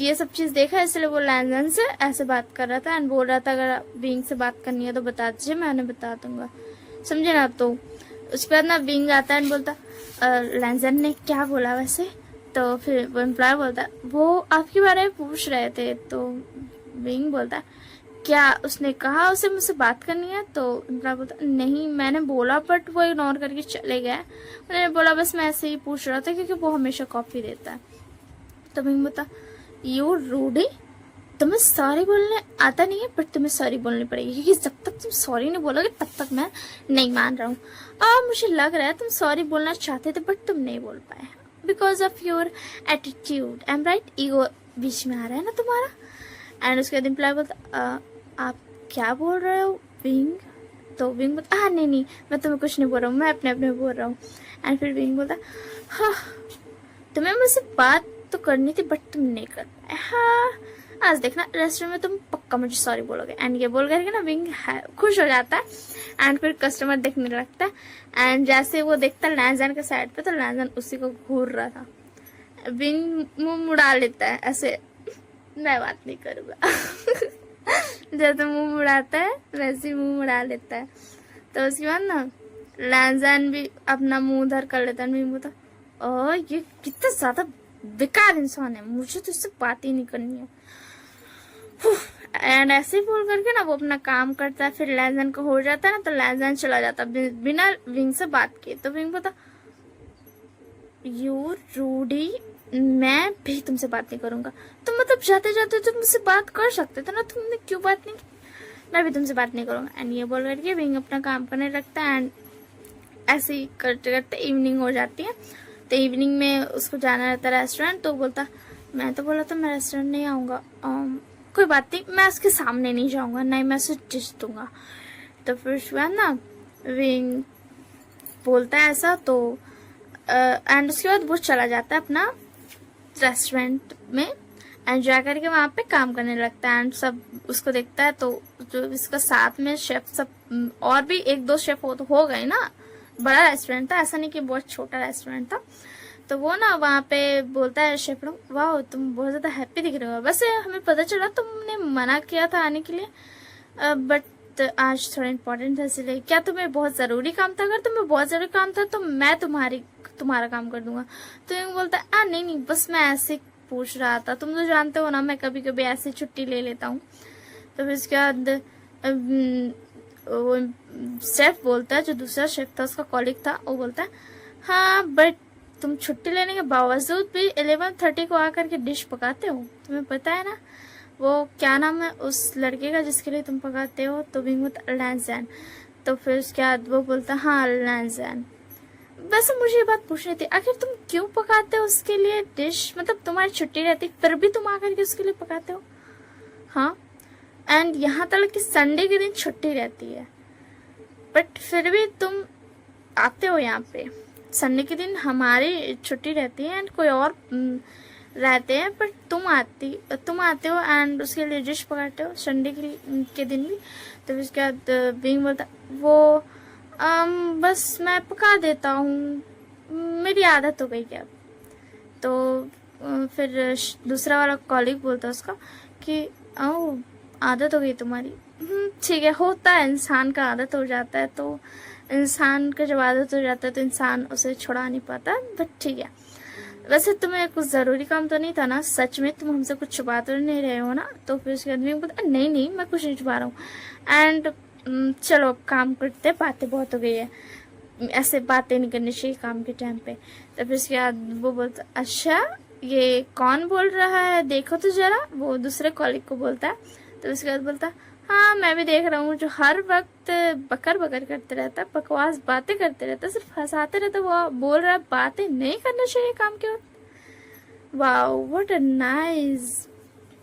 Speaker 1: ये सब चीज देखा, इसलिए वो लैंजन से ऐसे बात कर रहा था एंड बोल रहा था अगर बिंग से बात करनी है तो बता दीजिए मैं उन्हें बता दूंगा, समझे ना। तो उसके बाद ना बिंग आता है एंड बोलता लैंजन ने क्या बोला वैसे। तो फिर वो एम्प्लॉय बोलता वो आपके बारे में पूछ रहे थे। तो बिंग बोलता क्या उसने कहा उसे मुझसे बात करनी है। तो एम्प्लॉय बोलता नहीं मैंने बोला बट वो इग्नोर करके चले गए, उन्होंने बोला बस मैं ऐसे ही पूछ रहा था क्योंकि वो हमेशा कॉफी देता है। तो बिंग बोलता यू रूडी, तुम्हें सॉरी बोलने आता नहीं है बट तुम्हें सॉरी बोलनी पड़ेगी क्योंकि जब तक तुम सॉरी नहीं बोलोगे तब तक मैं नहीं मान रहा हूँ। और मुझे लग रहा है तुम सॉरी बोलना चाहते थे बट तुम नहीं बोल पाए because of your attitude, I am right, ego बीच में आ रहा है ना तुम्हारा। एंड उसके बाद एम्प्लॉय बोलता आप क्या बोल रहे हो विंग। तो विंग बोलता हाँ नहीं मैं तुम्हें कुछ नहीं बोल रहा हूँ, मैं अपने अपने बोल रहा हूँ। एंड फिर विंग बोलता हाँ तुम्हें मुझसे बात तो करनी थी बट तुम नहीं कर पाए, हाँ आज देखना रेस्टोरेंट में तुम पक्का मुझे सॉरी बोलोगे। एंड ये बोल करके ना विंग खुश हो जाता है एंड फिर कस्टमर देखने लगता है। एंड जैसे वो देखता है लैंजन के साइड पे तो लैंजन उसी को घूर रहा था। विंग मुंह मुड़ा लेता है ऐसे, मैं बात नहीं करूँगा जैसे मुंह मुड़ाता है वैसे मुंह मुड़ा लेता है। तो उसके बाद ना लैंजन भी अपना मुंह उधर कर लेता है। विंग बोलता ओ ये कितना ज्यादा बेकार इंसान है, मुझे तो इससे बात ही नहीं करनी है। एंड ऐसे ही बोल करके ना वो अपना काम करता है। फिर लैंजन को हो जाता है ना तो लैंजन चला जाता है बिना विंग से बात किए। तो विंग बोलता यू रूडी, मैं भी तुमसे बात नहीं करूंगा। तो मतलब जाते जाते तुम मुझसे बात कर सकते थे ना, तुमने क्यों बात नहीं की। मैं भी तुमसे बात नहीं करूँगा। एंड ये बोल करके विंग अपना काम करने लगता है। एंड ऐसे ही करते करते इवनिंग हो जाती है। तो इवनिंग में उसको जाना रहता है रेस्टोरेंट। तो बोलता मैं तो बोला था मैं रेस्टोरेंट नहीं आऊँगा, कोई बात नहीं, मैं उसके सामने नहीं जाऊँगा, नहीं मैं उसे डिश दूंगा। तो फिर उसके बाद ना विंग बोलता है ऐसा। तो एंड उसके बाद वो चला जाता है अपना रेस्टोरेंट में एंड जा करके वहाँ पे काम करने लगता है। एंड सब उसको देखता है। तो जो इसका साथ में शेफ सब और भी एक दो शेफ हो गए ना, बड़ा रेस्टोरेंट था, ऐसा नहीं कि बहुत छोटा रेस्टोरेंट था। तो वो ना वहाँ पे बोलता है शेफ लोग, वाह तुम बहुत ज़्यादा हैप्पी दिख रहे हो, वैसे हमें पता चला तुमने मना किया था आने के लिए, बट आज थोड़ा इम्पोर्टेंट था इसलिए। क्या तुम्हें बहुत ज़रूरी काम था? अगर तुम्हें बहुत ज़रूरी काम था तो मैं तुम्हारा काम कर दूंगा। तो ये बोलता है नहीं नहीं, बस मैं ऐसे पूछ रहा था, तुम तो जानते हो ना मैं कभी कभी ऐसे छुट्टी ले लेता हूँ। तो फिर उसके बाद वो शेफ बोलता है, जो दूसरा शेफ था उसका कॉलीग था, वो बोलता है हाँ बट तुम छुट्टी लेने के बावजूद भी 11:30 को आकर के डिश पकाते हो, तुम्हें पता है ना वो क्या नाम है उस लड़के का जिसके लिए तुम पकाते हो? तो विंग बोलता लैंजैन। तो फिर उसके बाद वो बोलता हाँ लैंजैन। वैसे मुझे ये बात पूछनी थी, आखिर तुम क्यों पकाते हो उसके लिए डिश? मतलब तुम्हारी छुट्टी रहती फिर भी तुम आकर के उसके लिए पकाते हो? हाँ, एंड यहाँ तक कि संडे के दिन छुट्टी रहती है बट फिर भी तुम आते हो यहाँ पे। संडे के दिन हमारी छुट्टी रहती है एंड कोई और रहते हैं, बट तुम आते हो एंड उसके लिए डिश पकाते हो संडे के दिन भी। तो उसके बाद विंग बोलता वो बस मैं पका देता हूँ, मेरी आदत हो गई क्या। तो फिर दूसरा वाला कॉलीग बोलता है उसका कि आदत हो गई तुम्हारी, ठीक है, होता है, इंसान का आदत हो जाता है। तो इंसान का जब आदत हो जाता है तो इंसान उसे छुड़ा नहीं पाता, बट ठीक है। वैसे तुम्हें कुछ ज़रूरी काम तो नहीं था ना? सच में तुम हमसे कुछ छुपा तो नहीं रहे हो ना? तो फिर उसके आदमी बोलता नहीं नहीं मैं कुछ नहीं छुपा रहा हूँ। एंड चलो काम करते, बातें बहुत हो गई है, ऐसे बातें नहीं करनी चाहिए काम के टाइम पे। तो फिर उसके बाद वो बोलता अच्छा ये कौन बोल रहा है देखो तो जरा, वो दूसरे कॉलीग को बोलता है। तो उसके बाद बोलता हाँ मैं भी देख रहा हूँ, जो हर वक्त बकर बकर करते रहता है, बकवास बातें करते रहता है, सिर्फ हंसाते रहता है, वो बोल रहा है बातें नहीं करना चाहिए काम के वक्त। Wow what a nice,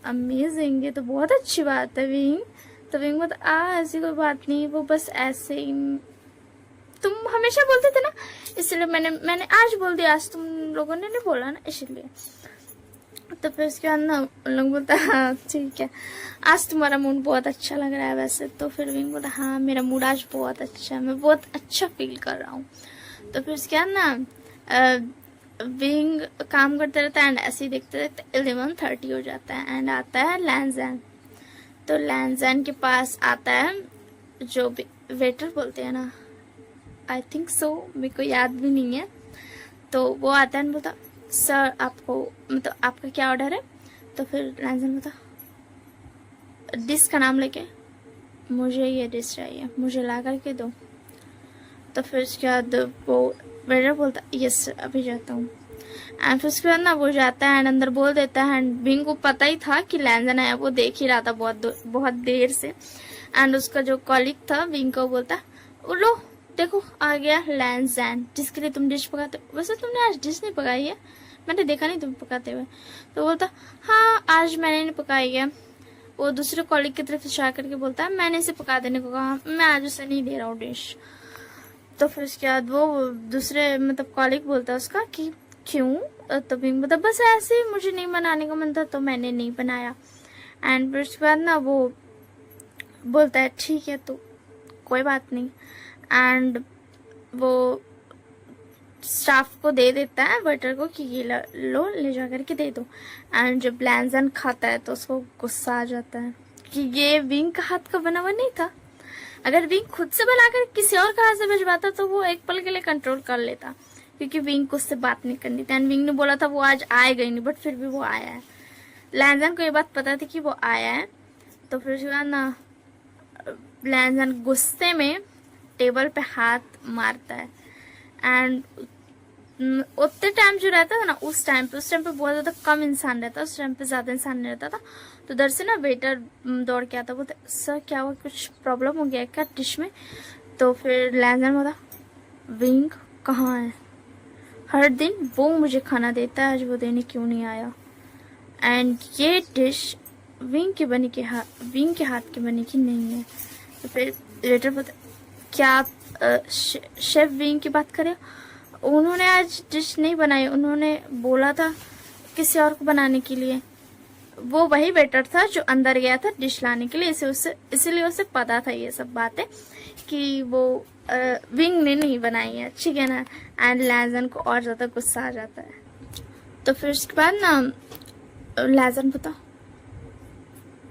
Speaker 1: amazing, ये तो बहुत अच्छी बात है विंग। तो विंग बोलता ऐसी कोई बात नहीं, वो बस ऐसे ही तुम हमेशा बोलते थे ना, इसलिए मैंने आज बोल दिया, आज तुम लोगों ने नहीं बोला ना इसलिए। तो फिर उसके बाद ना उन लोग बोलता हाँ ठीक है, आज तुम्हारा मूड बहुत अच्छा लग रहा है वैसे। तो फिर विंग बोलता हाँ मेरा मूड आज बहुत अच्छा है, मैं बहुत अच्छा फील कर रहा हूँ। तो फिर उसके बाद ना विंग काम करते रहता है एंड ऐसे ही देखते देखते 11:30 हो जाता है एंड आता है लैंजैन। तो लैंजैन के पास आता है जो वेटर बोलते हैं ना, आई थिंक सो, मेरे को याद भी नहीं है। तो वो आता है बोलता सर आपको मतलब आपका क्या ऑर्डर है? तो फिर लैंजैन बोलता डिश का नाम लेके मुझे ये डिश चाहिए, मुझे ला करके दो। तो फिर उसके बाद वो वेटर बोलता यस सर अभी जाता हूँ। एंड फिर उसके बाद ना वो जाता है एंड अंदर बोल देता है। एंड विंग को पता ही था कि लैंजैन आया, वो देख ही रहा था बहुत देर से। एंड उसका जो कॉलीग था विंग को बोलता लो देखो आ गया लैंजैन, जिसके लिए तुम डिश पकाते हो। वैसे तुमने आज डिश नहीं पकाई है, मैंने देखा नहीं तुम पकाते हुए। तो बोलता हाँ आज मैंने नहीं पकाई है। वो दूसरे कॉलीग की तरफ इशारा करके बोलता है मैंने इसे पका देने को कहा, मैं आज उसे नहीं दे रहा हूँ डिश। तो फिर उसके बाद वो दूसरे मतलब कॉलीग बोलता है उसका कि क्यों? तो विंग बोलता बस ऐसे ही मुझे नहीं बनाने का मन था तो मैंने नहीं बनाया। एंड फिर उसके बाद ना वो बोलता है ठीक है तो कोई बात नहीं। एंड वो स्टाफ को दे देता है वेटर को कि ये लो ले जा करके दे दो। एंड जब लैंजैन खाता है तो उसको गुस्सा आ जाता है कि ये विंग का हाथ का बना हुआ नहीं था। अगर विंग खुद से बनाकर किसी और का हाथ से भिजवाता तो वो एक पल के लिए कंट्रोल कर लेता, क्योंकि विंग को उससे बात नहीं करनी थी। एंड विंग ने बोला था वो आज आएगा ही नहीं, बट फिर भी वो आया है। लैंजैन को ये बात पता थी कि वो आया है। तो फिर उसके बाद ना लैंजैन गुस्से में टेबल पे हाथ मारता है। एंड उतने टाइम जो रहता था ना उस टाइम पे बहुत ज़्यादा कम इंसान रहता, उस टाइम पे ज़्यादा इंसान नहीं रहता था। तो उधर से ना वेटर दौड़ के आता, बोलता सर क्या हुआ, कुछ प्रॉब्लम हो गया क्या डिश में। तो फिर लैंजन बोला विंग कहाँ है, हर दिन वो मुझे खाना देता है, आज वो देने क्यों नहीं आया। एंड ये डिश विंग के हाथ की बनी की नहीं है। तो फिर वेटर बोलता क्या आप शेफ विंग की बात करें, उन्होंने आज डिश नहीं बनाई, उन्होंने बोला था किसी और को बनाने के लिए। वो वही वेटर था जो अंदर गया था डिश लाने के लिए, इसीलिए उसे पता था ये सब बातें कि वो विंग ने नहीं बनाई है, ठीक है ना। एंड लैजन को और ज़्यादा गुस्सा आ जाता है। तो फिर उसके बाद ना लैजन बता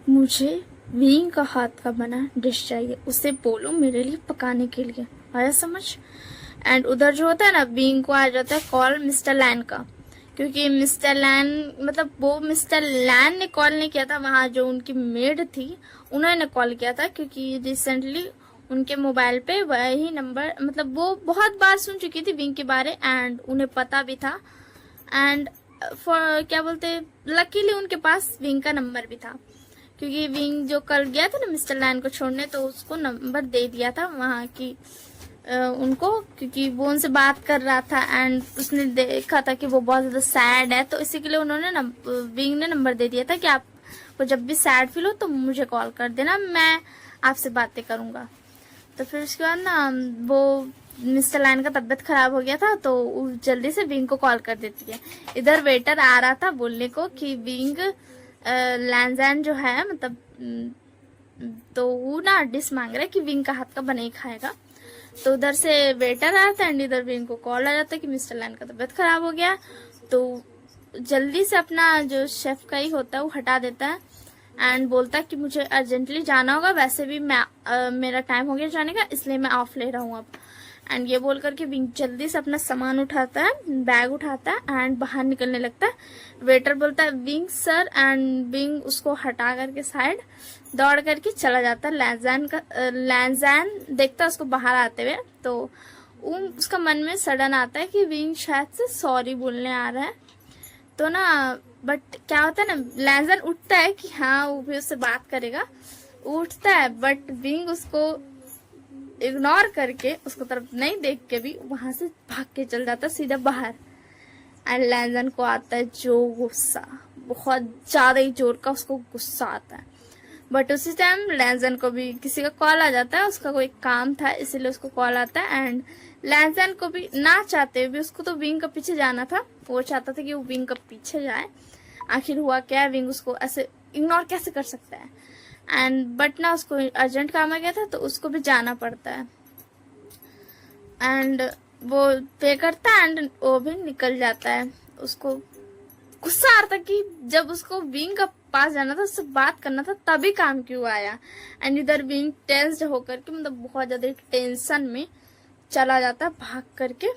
Speaker 1: मुझे विंग का हाथ का बना डिश चाहिए, उसे बोलो मेरे लिए पकाने के लिए, आया समझ। एंड उधर जो होता है ना विंग को आ जाता है कॉल मिस्टर लैन का, क्योंकि मिस्टर लैन मतलब वो मिस्टर लैन ने कॉल नहीं किया था, वहाँ जो उनकी मेड थी उन्होंने कॉल किया था, क्योंकि रिसेंटली उनके मोबाइल पे वही नंबर मतलब वो बहुत बार सुन चुकी थी विंग के बारे एंड उन्हें पता भी था। एंड फॉर क्या बोलते लकीली उनके पास विंग का नंबर भी था, क्योंकि विंग जो कल गया था ना मिस्टर लैन को छोड़ने, तो उसको नंबर दे दिया था वहाँ की उनको, क्योंकि वो उनसे बात कर रहा था एंड उसने देखा था कि वो बहुत ज़्यादा सैड है, तो इसी के लिए उन्होंने विंग ने नंबर दे दिया था कि आपको जब भी सैड फील हो तो मुझे कॉल कर देना, मैं आपसे बातें करूँगा। तो फिर उसके बाद ना वो मिस्टर लैन का तबीयत खराब हो गया था, तो जल्दी से विंग को कॉल कर देती है। इधर वेटर आ रहा था बोलने को कि विंग लैंजन जो है मतलब तो वो ना डिश मांग रहा है कि विंग का हाथ का बना ही खाएगा। तो उधर से वेटर आता है एंड इधर विंग को कॉल आ जाता है कि मिस्टर लैन का तबीयत खराब हो गया। तो जल्दी से अपना जो शेफ का ही होता है वो हटा देता है एंड बोलता है कि मुझे अर्जेंटली जाना होगा, वैसे भी मैं मेरा टाइम हो गया जाने का, इसलिए मैं ऑफ ले रहा हूँ अब। एंड ये बोल करके विंग जल्दी से अपना सामान उठाता है, बैग उठाता है एंड बाहर निकलने लगता है। वेटर बोलता है विंग सर, एंड विंग उसको हटा करके साइड दौड़ करके चला जाता है। लैंजन देखता है उसको बाहर आते हुए, तो उसका मन में सडन आता है कि विंग शायद से सॉरी बोलने आ रहा है। तो ना बट क्या होता है ना लैंजन उठता है कि हाँ वो भी उससे बात करेगा, उठता है बट विंग उसको इग्नोर करके उसको तरफ नहीं देख के भी वहां से भाग के चल जाता है सीधा बाहर। एंड लैंजन को आता है जो गुस्सा, बहुत ज्यादा ही जोर का उसको गुस्सा आता है। बट उसी टाइम लैंजन को भी किसी का कॉल आ जाता है, उसका कोई काम था इसीलिए उसको कॉल आता है। एंड लैंजन को भी ना चाहते हुए भी उसको तो विंग का पीछे जाना था, वो चाहता था कि वो विंग का पीछे जाए, आखिर हुआ क्या है, विंग उसको ऐसे इग्नोर कैसे कर सकता है। एंड बट ना उसको अर्जेंट काम आ गया था तो उसको भी जाना पड़ता है। एंड वो पे करता है एंड वो भी निकल जाता है। उसको गुस्सा आता कि जब उसको विंग का पास जाना था, उससे बात करना था, तभी काम क्यों आया। एंड इधर विंग टेंस्ड होकर के मतलब बहुत ज्यादा टेंशन में चला जाता है भाग करके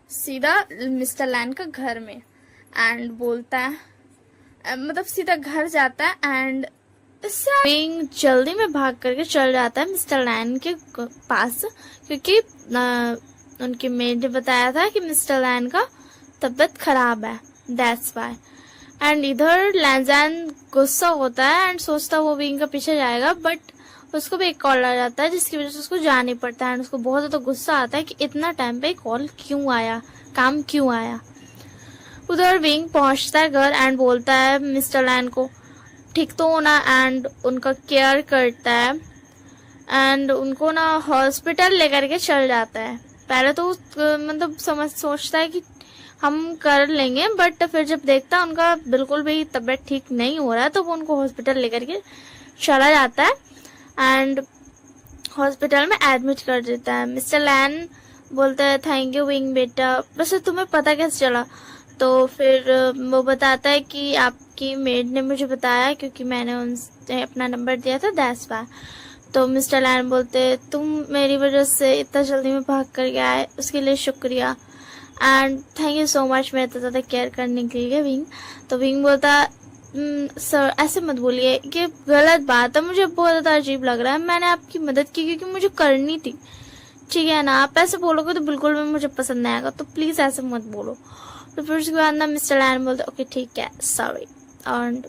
Speaker 1: सीधा मिस्टर लैन का घर में। एंड बोलता है मतलब सीधा घर जाता है एंड विंग जल्दी में भाग करके चल जाता है मिस्टर लैन के पास, क्योंकि उनकी मेड ने बताया था कि मिस्टर लैन का तबीयत खराब है, दैट्स वाई। एंड इधर लैंजन गुस्सा होता है एंड सोचता वो विंग का पीछे जाएगा, बट उसको भी एक कॉल आ जाता है जिसकी वजह से उसको जाना पड़ता है। एंड उसको बहुत ज्यादा गुस्सा आता है कि इतना टाइम पे कॉल क्यों आया, काम क्यों आया। उधर विंग पहुंचता है घर एंड बोलता है मिस्टर लैन को ठीक तो होना एंड उनका केयर करता है एंड उनको ना हॉस्पिटल लेकर के चल जाता है। पहले तो मतलब सोचता है कि हम कर लेंगे, बट फिर जब देखता है उनका बिल्कुल भी तबीयत ठीक नहीं हो रहा है तो वो उनको हॉस्पिटल लेकर के चला जाता है एंड हॉस्पिटल में एडमिट कर देता है। मिस्टर लैन बोलता है थैंक यू विंग बेटा, वैसे तुम्हें पता कैसे चला। तो फिर वो बताता है कि आपकी मेड ने मुझे बताया क्योंकि मैंने उनसे अपना नंबर दिया था, दैट्स व्हाई। तो मिस्टर लैन बोलते तुम मेरी वजह से इतना जल्दी में भाग कर के आए, उसके लिए शुक्रिया and thank you so much मेरे इतना ज़्यादा केयर करने के लिए विंग। तो विंग बोलता सर ऐसे मत बोलिए, ये गलत बात है, मुझे बहुत ज़्यादा अजीब लग रहा है, मैंने आपकी मदद की क्योंकि मुझे करनी थी, ठीक है ना। आप ऐसे बोलोगे तो बिल्कुल भी मुझे पसंद नहीं आएगा, तो प्लीज़ ऐसे मत बोलो। तो फिर उसके बाद ना मिस्टर लैन बोलते ओके ठीक है सॉरी। एंड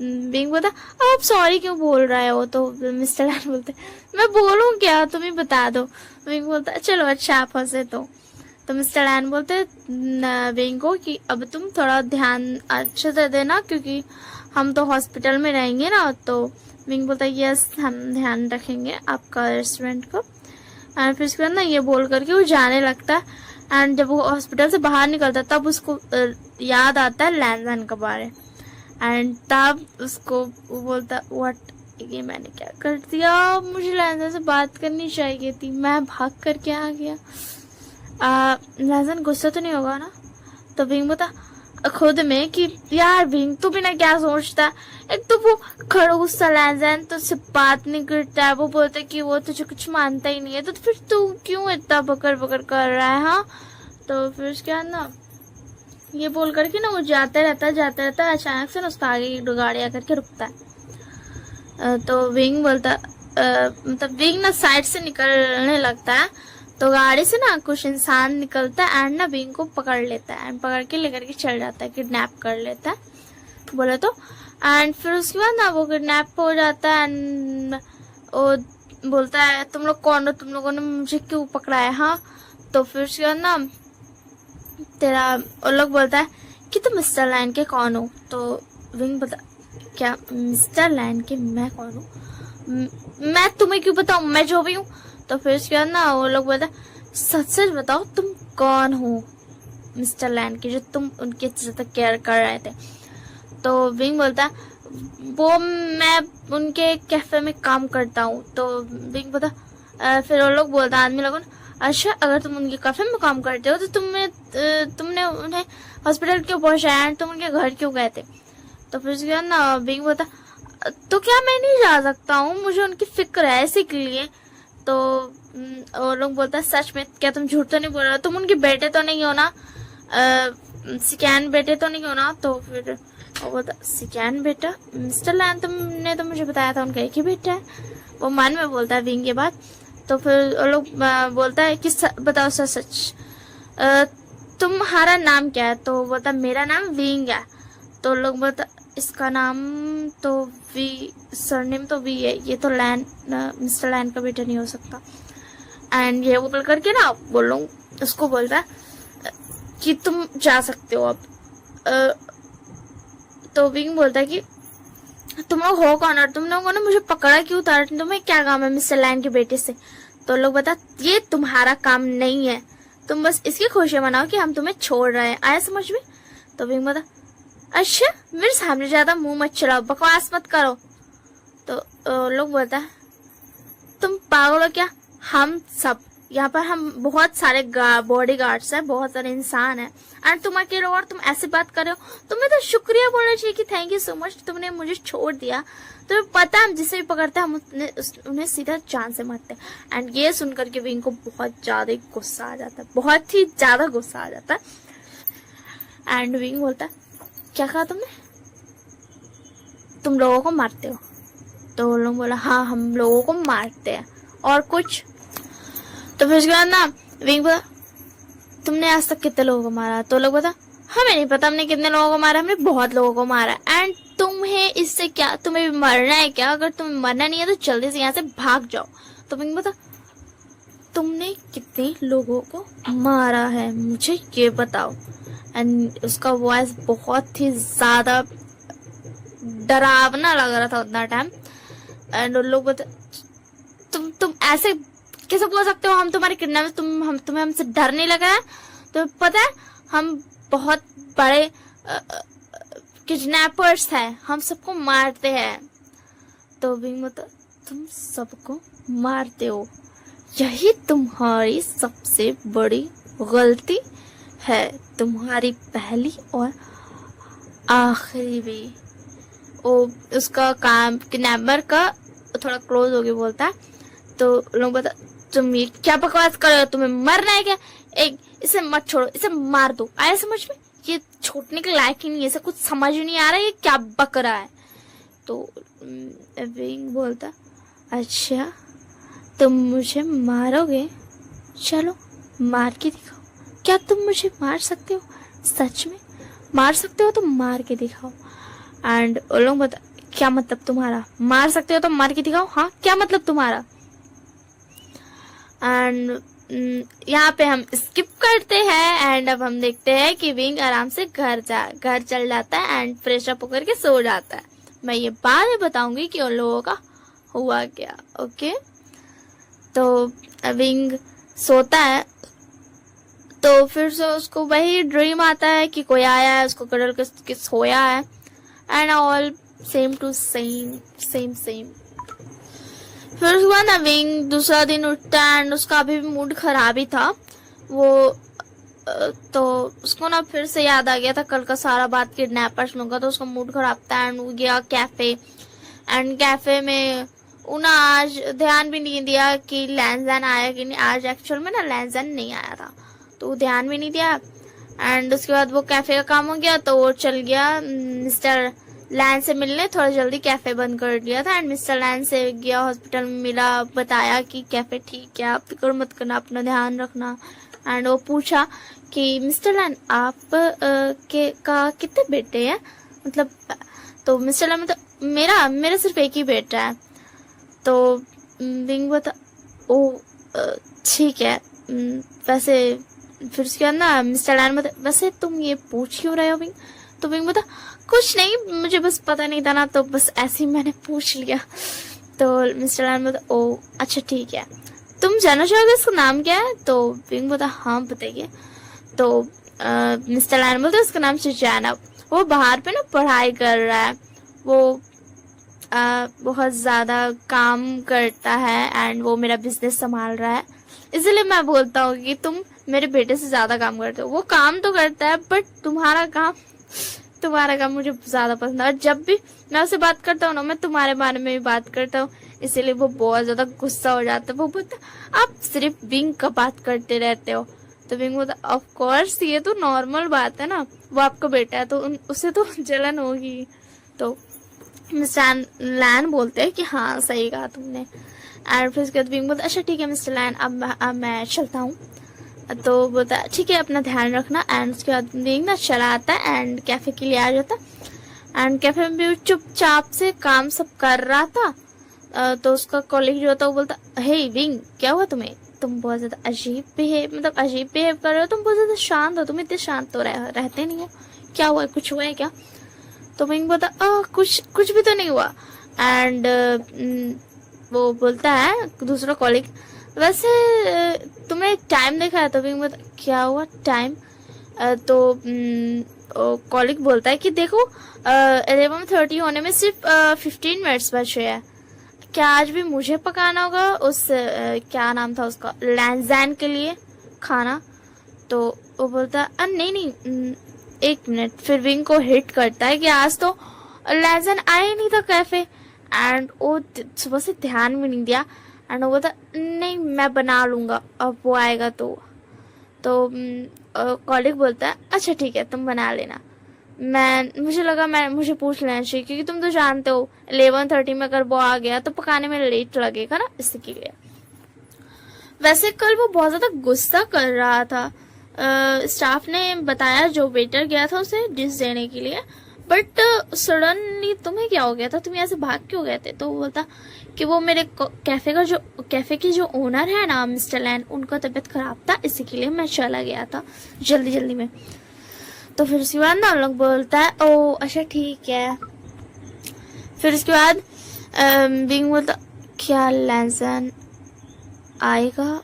Speaker 1: बिंग बोलता आप सॉरी क्यों बोल रहे हो, तो मिस्टर लैन बोलते मैं बोलूं क्या, तुम ही बता दो। बिंग बोलता चलो अच्छा आप हंसे तो मिस्टर लैन बोलते बिंग को कि अब तुम थोड़ा ध्यान अच्छे से देना क्योंकि हम तो हॉस्पिटल में रहेंगे ना। तो बिंग बोलता यस हम ध्यान रखेंगे आपका रेस्टोरेंट को। एंड फिर उसके बाद ना ये बोल करके वो जाने लगता है। एंड जब वो हॉस्पिटल से बाहर निकलता है तब उसको याद आता है लैंजन के बारे। एंड तब उसको वो बोलता व्हाट, ये मैंने क्या कर दिया, मुझे लैंजन से बात करनी चाहिए थी, मैं भाग करके आ गया। लैंजन गुस्सा तो नहीं होगा ना। तो बिंग बोलता खुद में कि यार बिंग तू भी ना क्या सोचता है, एक तो वो खड़ूस सा लैंजन तो उससे बात नहीं करता है, वो बोलता है कि वो तुझे कुछ मानता ही नहीं है, तो फिर तू क्यों इतना बकर बकर कर रहा है। हाँ तो फिर उसके बाद ना ये बोल करके ना वो जाते रहता है, अचानक से ना उसका आगे एक गाड़ी आकर के रुकता है। तो विंग बोलता मतलब विंग ना साइड से निकलने लगता है, तो गाड़ी से ना कुछ इंसान निकलता है एंड ना विंग को पकड़ लेता है एंड पकड़ के लेकर के चल जाता है, किडनैप कर लेता है बोले तो। एंड फिर उसके बाद ना वो किडनैप हो जाता है एंड वो बोलता है तुम लोग कौन हो, तुम लोगों ने मुझे क्यों पकड़ा है। हाँ तो फिर उसके बाद ना तेरा वो लोग बोलता है कि तुम मिस्टर लैन के कौन हो। तो विंग बोलता क्या मिस्टर लैन के मैं कौन हूँ, मैं तुम्हें क्यों बताऊँ, मैं जो भी हूँ। तो फिर उसके बाद ना वो लोग बोलता सच सच बताओ तुम कौन हो मिस्टर लैन के, जो तुम उनके अच्छे से केयर कर रहे थे। तो विंग बोलता वो मैं उनके कैफे में काम करता हूँ। तो विंग बोलता फिर वो लोग बोलता आदमी लोगों अच्छा अगर तुम उनके कैफे में काम करते हो तो तुमने उन्हें हॉस्पिटल क्यों पहुंचाया, तुम उनके घर क्यों गए थे। तो फिर उसके बाद ना विंग बोलता तो क्या मैं नहीं जा सकता हूँ, मुझे उनकी फिक्र है इसीलिए। तो वो लोग बोलता सच में क्या तुम झूठ तो नहीं बोल रहे हो, तुम उनके बेटे तो नहीं हो ना, सिकैन बेटे तो नहीं हो ना। तो फिर वो बोलता सिकैन बेटा, मिस्टर लैन तुमने तो मुझे बताया था उनका एक ही बेटा है। वो मन में बोलता है विंग के बाद। तो फिर वो लोग बोलता है कि बताओ सच तुम्हारा नाम क्या है। तो बोलता मेरा नाम विंग है। तो लोग बोलता इसका नाम तो वी, सरनेम तो वी है, ये तो लैन मिस्टर लैन का बेटा नहीं हो सकता। एंड ये बोल करके ना वो लोग उसको बोलता है कि तुम जा सकते हो अब। तो विंग बोलता है कि तुम लोग हो कौन और तुम लोगों ने मुझे पकड़ा क्यों था, तुम्हें क्या काम है मिस्टर लैन के बेटे से। तो लोग बता ये तुम्हारा काम नहीं है, तुम बस इसकी खुशी मनाओ कि हम तुम्हें छोड़ रहे हैं, आया समझ में। तो विंग बता अच्छा मेरे सामने ज्यादा मुंह मत चलाओ, बकवास मत करो। तो लोग बोलता है तुम पागल हो क्या, हम सब यहाँ पर हम बहुत सारे बॉडी गार्ड्स हैं, बहुत सारे इंसान हैं एंड तुम अकेले और तुम ऐसे बात कर रहे हो, तुम्हें तो शुक्रिया बोलना चाहिए कि थैंक यू सो मच तुमने मुझे छोड़ दिया। तुम्हें पता है हम जिसे भी पकड़ते हैं हम उन्हें सीधा जान से मारते हैं। एंड ये सुनकर के विंग को बहुत ज्यादा गुस्सा आ जाता है, बहुत ही ज्यादा गुस्सा आ जाता है। एंड विंग बोलता है क्या कहा तुमने, तुम लोगों को मारते हो। तो लोग बोला हाँ हम लोगों को मारते हैं और कुछ। तो फिर उसके बाद ना विंग बोला तुमने आज तक कितने लोगों को मारा। तो लोग बता हमें नहीं पता हमने कितने लोगों को मारा, हमने बहुत लोगों को मारा। एंड तुम्हें इससे क्या, तुम्हें भी मरना है क्या, अगर तुम्हें मरना नहीं है तो जल्दी से यहाँ से भाग जाओ। तो विंग बता तुमने कितने लोगों को मारा है मुझे ये बताओ। एंड उसका वॉइस बहुत ही ज्यादा डरावना लग रहा था उतना टाइम। एंड लोग बता तुम ऐसे कैसे बोल सकते हो, हम तुम्हारे किडनैप तुम्हें हमसे डर नहीं लग रहा है, तो पता है हम बहुत बड़े किडनैपर्स हैं, हम सबको मारते हैं। तो विंग बता तुम सबको मारते हो, यही तुम्हारी सबसे बड़ी गलती है, तुम्हारी पहली और आखिरी भी। वो उसका काम किडनैपर का थोड़ा क्लोज हो गया बोलता है। तो लोग बता तुम ये क्या बकवास कर रहे हो, तुम्हें मरना है क्या, एक इसे मत छोड़ो, इसे मार दो, आया समझ में, ये छोड़ने के लायक ही नहीं है, इसे कुछ समझ नहीं आ रहा है ये क्या बक रहा है। तो विंग बोलता अच्छा तुम मुझे मारोगे, चलो मार के दिखाओ, क्या तुम मुझे मार सकते हो, सच में मार सकते हो तो मार के दिखाओ। एंड वो लोग बता क्या मतलब तुम्हारा? मार सकते हो तो मार के दिखाओ, हाँ क्या मतलब तुम्हारा? एंड यहाँ पे हम स्किप करते हैं एंड अब हम देखते हैं कि विंग आराम से घर चल जाता है एंड फ्रेश अप होकर के सो जाता है। मैं ये बाद में बताऊंगी कि उन लोगों का हुआ क्या। ओके, तो विंग सोता है तो फिर से उसको वही ड्रीम आता है कि कोई आया है, उसको कडल के सोया है and all same to same. फिर उसके बाद ना विंग दूसरा दिन उठता है एंड उसका अभी भी मूड खराब ही था। वो तो उसको ना फिर से याद आ गया था कल का सारा बात किडनैपर्स लोगों का, तो उसका मूड खराब था एंड वो गया कैफे एंड कैफे में उन्हें आज ध्यान भी नहीं दिया कि लैंजन आया कि नहीं। आज एक्चुअल में ना लैंजन नहीं आया था तो वो ध्यान भी नहीं दिया एंड उसके बाद वो कैफे का काम हो गया तो वो चल गया मिस्टर लैन से मिलने। थोड़ा जल्दी कैफे बंद कर दिया था एंड मिस्टर लैन से गया, हॉस्पिटल में मिला, बताया कि कैफे ठीक है, आप फिक्र मत करना, अपना ध्यान रखना। एंड वो पूछा कि मिस्टर लैन आप का कितने बेटे हैं, मतलब तो मिस्टर लैन मतलब मेरा सिर्फ एक ही बेटा है। तो विंग बता ओ ठीक है। वैसे फिर उसके बाद ना मिस्टर लैन बता वैसे तुम ये पूछ क्यों रहे हो विंग? तो विंग बता कुछ नहीं, मुझे बस पता नहीं था ना तो बस ऐसे ही मैंने पूछ लिया। तो मिस्टर लैन बता ओ अच्छा ठीक है, तुम जानना चाहोगे इसका नाम क्या है? तो विंग बता हाँ बताइए। तो मिस्टर लैन बोलते उसका नाम सुजैना, वो बाहर पे ना पढ़ाई कर रहा है, वो बहुत ज़्यादा काम करता है एंड वो मेरा बिजनेस संभाल रहा है, इसलिए मैं बोलता हूँ कि तुम मेरे बेटे से ज़्यादा काम करते हो। वो काम तो करता है बट तुम्हारा काम मुझे ज़्यादा पसंद है और जब भी मैं उससे बात करता हूँ ना मैं तुम्हारे बारे में भी बात करता हूँ, इसीलिए वो बहुत ज़्यादा गुस्सा हो जाता है। वो बोलता आप सिर्फ विंग का बात करते रहते हो। तो विंग बोलता ऑफ कोर्स ये तो नॉर्मल बात है ना, वो आपका बेटा है तो उसे तो जलन होगी। तो मिस्टर लैन बोलते हैं कि हाँ सही कहा तुमने। एंड फिर उसके बाद विंग बोलता अच्छा ठीक है मिस्टर लैन अब मैं चलता हूँ। तो बोलता ठीक है अपना ध्यान रखना। एंड उसके बाद विंग ना चला आता है एंड कैफे के लिए आ जाता है एंड कैफे में भी चुपचाप से काम सब कर रहा था। तो उसका कॉलीग जो था वो बोलता हे विंग क्या हुआ तुम्हें, तुम बहुत ज्यादा अजीब बिहेव कर रहे हो, तुम बहुत ज्यादा शांत हो, तुम इतने शांत तो रहते नहीं हो, क्या हुआ, कुछ हुआ है क्या? तो विंग बोलता कुछ भी तो नहीं हुआ। एंड वो बोलता है दूसरा कॉलीग वैसे तुमने टाइम देखा है? तो विंग बोलता क्या हुआ टाइम? तो कॉलीग बोलता है कि देखो 11:30 होने में सिर्फ 15 मिनट्स बचे हैं, क्या आज भी मुझे पकाना होगा उस क्या नाम था उसका लैंजैन के लिए खाना? तो वो बोलता नहीं एक मिनट। फिर विंग को हिट करता है कि आज तो लैंजैन आया ही नहीं था कैफे एंड वो सुबह से ध्यान भी नहीं दिया एंड वो बोलता नहीं मैं बना लूंगा अब वो आएगा तो कॉलीग बोलता है अच्छा ठीक है तुम बना लेना। मुझे पूछ लेना चाहिए क्योंकि तुम तो जानते हो 11:30 में अगर वो आ गया तो पकाने में लेट लगेगा ना, इसके लिए। वैसे कल वो बहुत ज्यादा गुस्सा कर रहा था। स्टाफ ने बताया जो वेटर गया था उसे डिश देने के लिए, बट सडनली तुम्हें क्या हो गया था, तुम यहाँ से भाग क्यों गए थे? तो वो बोलता कि वो मेरे कैफे के जो ओनर है ना मिस्टर लैन, उनका तबीयत खराब था इसी के लिए मैं चला गया था जल्दी में। तो फिर उसके बाद ना लोग बोलता है ओ अच्छा ठीक है। फिर उसके बाद बिंग बोलता क्या लैंजन आएगा?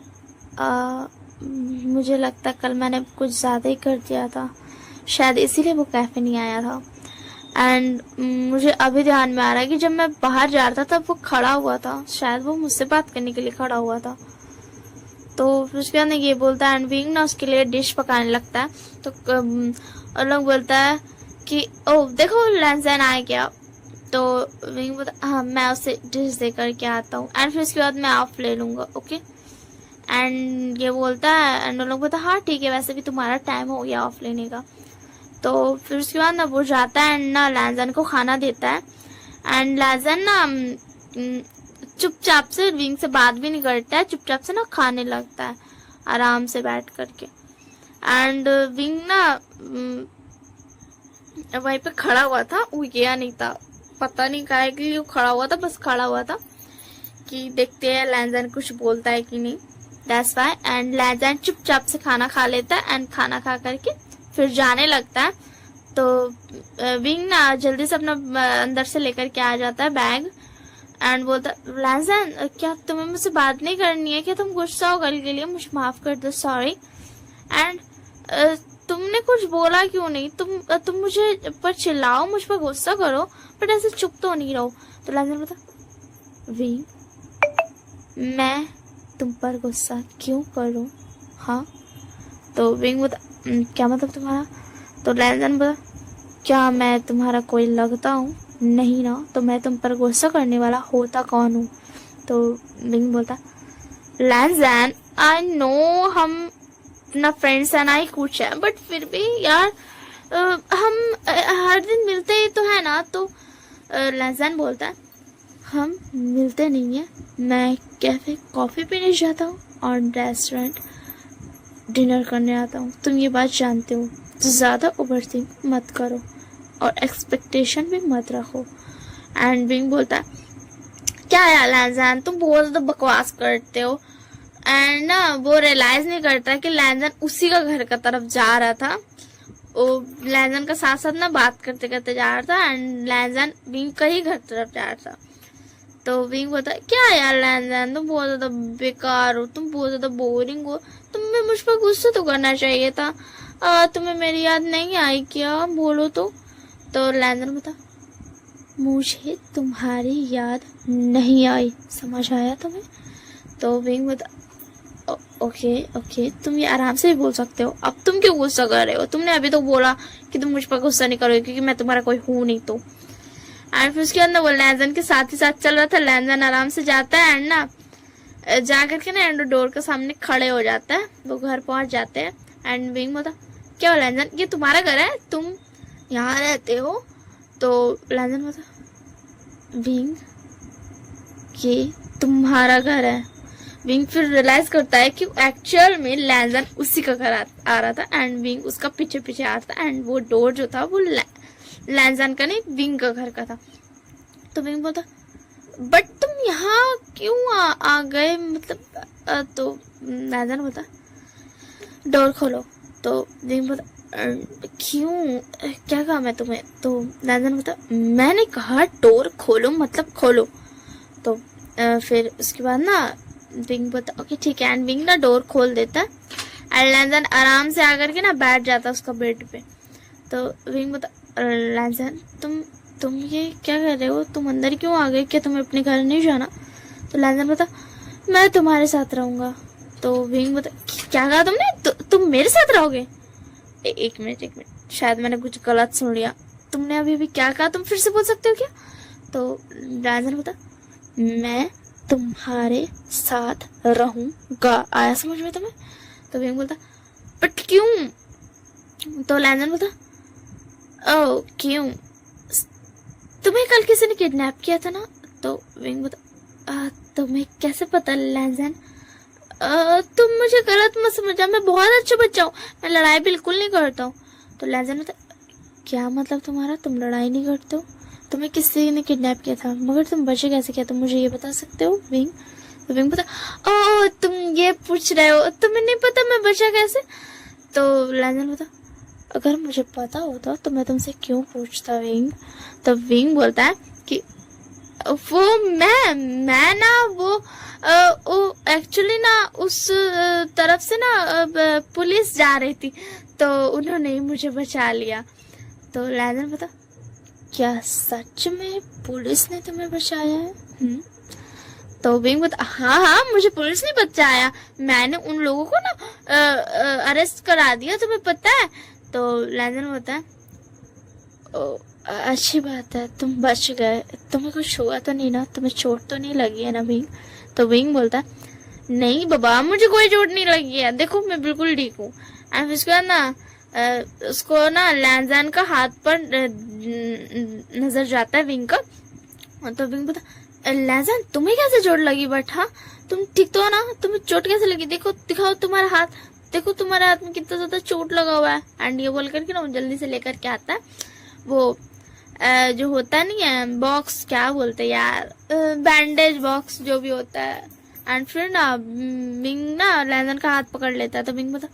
Speaker 1: मुझे लगता है कल मैंने कुछ ज़्यादा ही कर दिया था, शायद इसीलिए वो कैफे नहीं आया था। एंड मुझे अभी ध्यान में आ रहा है कि जब मैं बाहर जा रहा था तब वो खड़ा हुआ था, शायद वो मुझसे बात करने के लिए खड़ा हुआ था। तो फिर उसके बाद ये बोलता है एंड विंग ना उसके लिए डिश पकाने लगता है। तो लोग बोलता है कि ओ देखो लैंजैन आ गया। तो विंग बोलता हाँ मैं उसे डिश दे करके आता हूँ एंड फिर उसके बाद मैं ऑफ ले लूँगा ओके। एंड ये बोलता है एंड लोग बोलता हाँ ठीक है वैसे भी तुम्हारा टाइम हो गया ऑफ लेने का। तो फिर उसके बाद ना वो जाता है एंड ना लैंजन को खाना देता है एंड लैंजन ना चुपचाप से विंग से बात भी नहीं करता है, चुपचाप से ना खाने लगता है आराम से बैठ करके। एंड विंग ना वहीं पे खड़ा हुआ था, वो गया नहीं था पता नहीं काहे के लिए वो खड़ा हुआ था, बस खड़ा हुआ था कि देखते हैं लैंजन कुछ बोलता है कि नहीं। That's why. एंड लैंजन चुपचाप से खाना खा लेता है एंड खाना खा करके फिर जाने लगता है। तो विंग ना जल्दी से अपना अंदर से लेकर के आ जाता है बैग एंड बोलता लैंजन क्या तुम्हें मुझसे बात नहीं करनी है क्या? तुम गुस्सा हो कल के लिए, मुझे माफ कर दो, सॉरी। एंड तुमने कुछ बोला क्यों नहीं? तुम मुझे पर चिल्लाओ, मुझ पर गुस्सा करो, बट ऐसे चुप तो नहीं रहो। तो लैंजन बोलता विंग मैं तुम पर गुस्सा क्यों करूं? हाँ। तो विंग बोलता क्या मतलब तुम्हारा? तो लैंजन बोला क्या मैं तुम्हारा कोई लगता हूँ? नहीं ना, तो मैं तुम पर गुस्सा करने वाला होता कौन हूँ? तो विंग बोलता लैंजन आई नो हम अपना फ्रेंड्स है ना ही कुछ है, बट फिर भी यार हम हर दिन मिलते ही तो है ना। तो लैंजन बोलता है हम मिलते नहीं है, मैं कैफे कॉफी पीने जाता हूँ और रेस्टोरेंट डिनर करने आता हूँ, तुम ये बात जानते हो। तो ज़्यादा ओवरथिंक मत करो और एक्सपेक्टेशन भी मत रखो। एंड विंग बोलता है क्या यार लैंजन तुम बहुत ज़्यादा बकवास करते हो। एंड ना वो रियलाइज नहीं करता कि लैंजन उसी का घर का तरफ जा रहा था। वो लैंजन का साथ साथ ना बात करते करते जा रहा था एंड लैंजन विंग का ही घर तरफ जा रहा था। तो विंग बोलता है क्या यार लैंजन तुम बहुत ज्यादा बेकार हो, तुम बहुत ज्यादा बोरिंग हो, तुम्हें मुझ पर गुस्सा तो करना चाहिए था। तुम्हें मेरी याद नहीं आई क्या? बोलो तो लैंजन बोलता मुझे तुम्हारी याद नहीं आई, समझ आया तुम्हें? तो विंग बोलता ओके तुम ये आराम से भी बोल सकते हो, अब तुम क्यों गुस्सा कर रहे हो? तुमने अभी तो बोला कि तुम मुझ पर गुस्सा नहीं करोगे क्योंकि मैं तुम्हारा कोई हूं नहीं। तो एंड फिर उसके अंदर वो लैंजन के साथ ही साथ चल रहा था। लैंजन आराम से जाता है एंड ना जा करके ना एंड डोर के सामने खड़े हो जाता है। वो घर पहुंच जाते हैं एंड विंग बोलता क्या हो लैंजन ये तुम्हारा घर है, तुम यहाँ रहते हो? तो लैंजन बोलता विंग ये तुम्हारा घर है। विंग फिर रियलाइज करता है कि एक्चुअल में लैंजन उसी का घर आ रहा था एंड विंग उसका पीछे पीछे आ रहा था एंड वो डोर जो था वो लैंजन का नहीं विंग का घर का था। तो विंग बोलता बट तुम यहाँ क्यों आ गए मतलब? तो लैंजन बोलता डोर खोलो। तो विंग बोलता क्यों, क्या काम है तुम्हें? तो लैंजन बोलता मैंने कहा डोर खोलो मतलब खोलो। तो फिर उसके बाद ना विंग बोलता ओके ठीक है एंड विंग ना डोर खोल देता है एंड लैंजन आराम से आकर के ना बैठ जाता है उसका बेड पे। तो विंग बोलता लैंजन तुम ये क्या कर रहे हो? तुम अंदर क्यों आ गए? क्या तुम्हें अपने घर नहीं जाना? तो लैंजन बोलता मैं तुम्हारे साथ रहूंगा। तो विंग बोलता क्या कहा तुमने? तुम मेरे साथ रहोगे? एक मिनट शायद मैंने कुछ गलत सुन लिया। तुमने अभी भी क्या कहा? तुम फिर से बोल सकते हो क्या? तो लैंजन बोलता मैं तुम्हारे साथ रहूंगा, आया समझ में तुम्हें? तो विंग बोलता बट क्यों? तो लैंजन बोलता ओ क्यों, तुम्हें कल किसी ने किडनैप किया था ना? तो विंग बोलता तुम्हें कैसे पता लैंजन? तुम मुझे गलत मत समझा, मैं बहुत अच्छा बच्चा हूँ, मैं लड़ाई बिल्कुल नहीं करता हूँ। तो लैंजन बोलता क्या मतलब तुम्हारा? तुम लड़ाई नहीं करते हो? तुम्हें किसी ने किडनैप किया था मगर तुम बचे कैसे? क्या तुम मुझे ये बता सकते हो विंग? तो विंग बोलता ओह तुम ये पूछ रहे हो, तुम्हें नहीं पता मैं बचा कैसे? तो लैंजन बोलता अगर मुझे पता होता तो मैं तुमसे क्यों पूछता विंग? तो विंग बोलता है कि वो मैं ना वो एक्चुअली ना उस तरफ से ना पुलिस जा रही थी तो उन्होंने ही मुझे बचा लिया। तो लैंजन बोलता क्या सच में पुलिस ने तुम्हें बचाया है? तो विंग बोलता हाँ मुझे पुलिस ने बचाया, मैंने उन लोगों को ना अरेस्ट करा दिया, तुम्हें पता है? तो लैंजन बोलता है अच्छी बात है तुम बच गए, तुम्हें कुछ हुआ तो नहीं ना? तुम्हें चोट तो नहीं लगी है ना विंग? तो विंग बोलता नहीं बाबा मुझे कोई चोट नहीं लगी है, देखो मैं बिल्कुल ठीक हूँ। एंड उसके बाद ना उसको ना लैंजन का हाथ पर नजर जाता है विंग का। तो विंग बोलता लैंजन तुम्हें कैसे चोट लगी? बट हाँ तुम ठीक तो हो ना? तुम्हें चोट कैसे लगी? देखो दिखाओ तुम्हारा हाथ, देखो तुम्हारे हाथ में कितना ज्यादा चोट लगा हुआ है। एंड ये बोल करके ना वो जल्दी से लेकर के आता है वो जो होता नहीं है बॉक्स, क्या बोलते हैं यार, बैंडेज बॉक्स जो भी होता है। एंड फिर ना विंग ना लैंजन का हाथ पकड़ लेता है। तो विंग बोलता,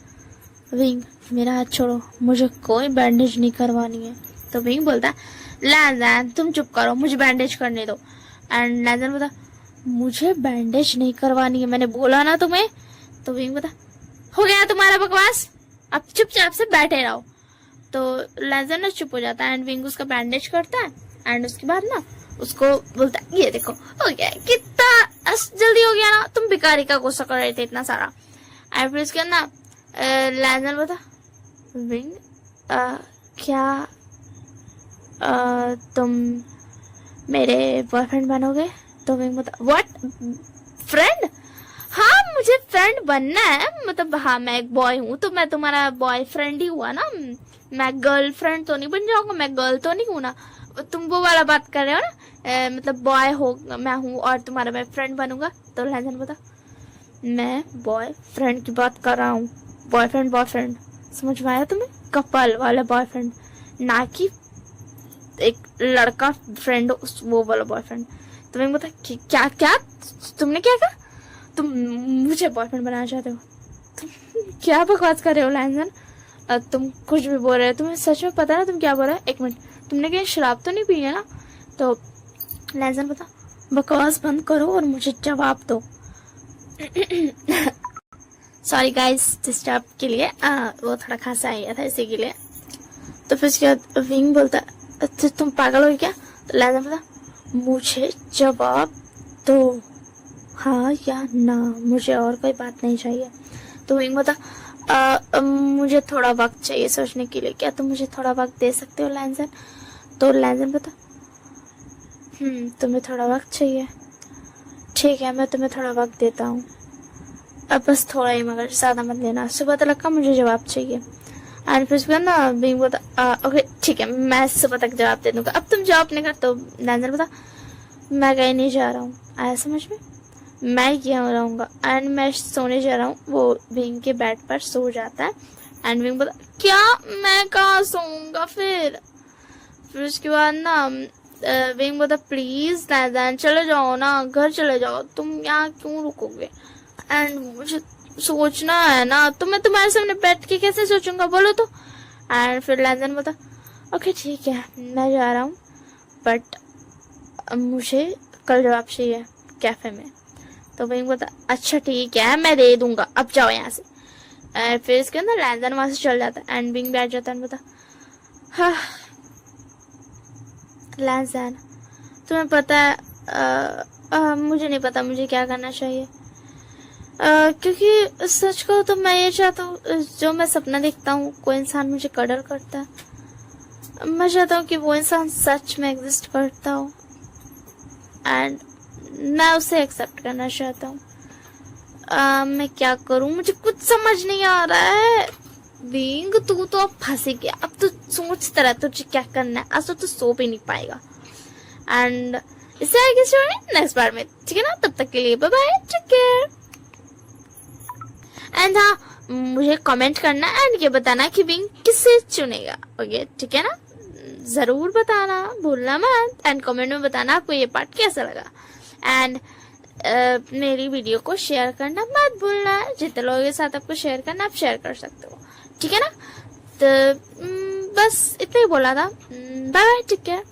Speaker 1: विंग मेरा हाथ छोड़ो, मुझे कोई बैंडेज नहीं करवानी है। तो विंग बोलता है, लैंजन तुम चुप करो, मुझे बैंडेज करने दो। एंड लैंजन बोलता, मुझे बैंडेज नहीं करवानी है, मैंने बोला ना तुम्हें। तो विंग बोलता, हो गया तुम्हारा बकवास, अब चुपचाप से बैठे रहो। तो लैंजन ना चुप हो जाता है एंड विंग उसका बैंडेज करता है। एंड उसके बाद ना उसको बोलता है, ये देखो हो गया, कितना जल्दी हो गया ना, तुम भिखारी का गुस्सा कर रहे थे इतना सारा। एंड फिर उसके ना लैंजन बोलता, विंग क्या तुम मेरे बॉयफ्रेंड बनोगे? तो विंग बोलता, व्हाट, फ्रेंड? हाँ मुझे फ्रेंड बनना है, मतलब हाँ मैं एक बॉय हूँ तो मैं तुम्हारा बॉयफ्रेंड ही हुआ ना, मैं गर्लफ्रेंड तो नहीं बन जाऊंगा, मैं गर्ल तो नहीं हूँ ना। तुम वो वाला बात कर रहे हो ना, मतलब बॉय हो मैं हूँ और तुम्हारा मैं फ्रेंड बनूंगा। तो लैंजन बोला, मैं बॉयफ्रेंड की बात कर रहा हूँ, बॉयफ्रेंड बॉयफ्रेंड समझ में आया तुम्हें? कपल वाला बॉयफ्रेंड, ना कि एक लड़का फ्रेंड वो वाला बॉयफ्रेंड। तो मैं बता, क्या क्या तुमने क्या कहा? तुम मुझे बॉयफ्रेंड बनाना चाहते हो? तुम क्या बकवास कर रहे हो लैंजन? तुम कुछ भी बोल रहे हो, तुम्हें सच में पता है ना तुम क्या बोल रहे हो? एक मिनट, तुमने कहीं शराब तो नहीं पी है ना? तो लैंजन बता, बकवास बंद करो और मुझे जवाब दो। सॉरी गाइस डिस्टर्ब के लिए, वो थोड़ा खांसा आ गया था इसी के लिए। तो फिर उसके बाद विंग बोलता, अच्छा तुम पागल हो क्या? तो लैंजन बोलता, मुझे जवाब दो, हाँ या ना, मुझे और कोई बात नहीं चाहिए। तो विंग बोलता, मुझे थोड़ा वक्त चाहिए सोचने के लिए, क्या तुम मुझे थोड़ा वक्त दे सकते हो लैंजन? तो लैंजन बोलता, तुम्हें थोड़ा वक्त चाहिए, ठीक है मैं तुम्हें थोड़ा वक्त देता हूँ, अब बस थोड़ा ही, मगर ज़्यादा मत लेना, सुबह तक का मुझे जवाब चाहिए। एंड फिर उसके बाद ना विंग बोलता, ओके ठीक है मैं सुबह तक जवाब दे दूंगा, अब तुम जवाब नहीं कर। तो लैंजन बोलता, मैं कहीं नहीं जा रहा हूँ, आया समझ में, मैं यहाँ रहूँगा एंड मैं सोने जा रहा हूँ। वो विंग के बेड पर सो जाता है। एंड विंग बोलता, क्या मैं कहाँ सोऊंगा फिर? फिर उसके बाद ना विंग बोलता, प्लीज लैंजन चले जाओ ना, घर चले जाओ, तुम यहाँ क्यों रुकोगे? एंड मुझे सोचना है ना, तो मैं तुम्हारे सामने बैठ के कैसे सोचूंगा बोलो तो? एंड फिर लैंजन बोलता, ओके ठीक है मैं जा रहा हूँ, बट मुझे कल जवाब चाहिए कैफे में। तो विंग बोलता, अच्छा ठीक है मैं दे दूंगा, अब जाओ यहाँ से। एंड फिर इसके अंदर लैंजन वहां से चल जाता है एंड विंग बैठ जाता है एंड बोलता, हाँ लैंजन तुम्हें पता है मुझे नहीं पता मुझे क्या करना चाहिए, क्योंकि सच को तो मैं ये चाहता हूँ जो मैं सपना देखता हूँ कोई इंसान मुझे कदर करता है, मैं चाहता हूँ कि वो इंसान सच में एग्जिस्ट करता हो एंड मैं उसे एक्सेप्ट करना चाहता हूँ। मैं क्या करूँ, मुझे कुछ समझ नहीं आ रहा है। विंग तू तो अब फंसी गया, अब तो सोच तरह तुझे क्या करना है, आज तो सो भी नहीं पाएगा। एंड इससे आगे स्टोरी नेक्स्ट बार में, ठीक है ना? तब तक के लिए bye bye, take care. And हाँ मुझे कमेंट करना एंड ये बताना कि विंग किसे चुनेगा, ओके ठीक है ना? जरूर बताना भूलना मत एंड कमेंट में बताना आपको ये पार्ट कैसा लगा। एंड मेरी वीडियो को शेयर करना मत भूलना, जितने लोगों के साथ आपको शेयर करना आप शेयर कर सकते हो, ठीक है ना? तो बस इतना ही बोला था, बाय बाय, टेक केयर।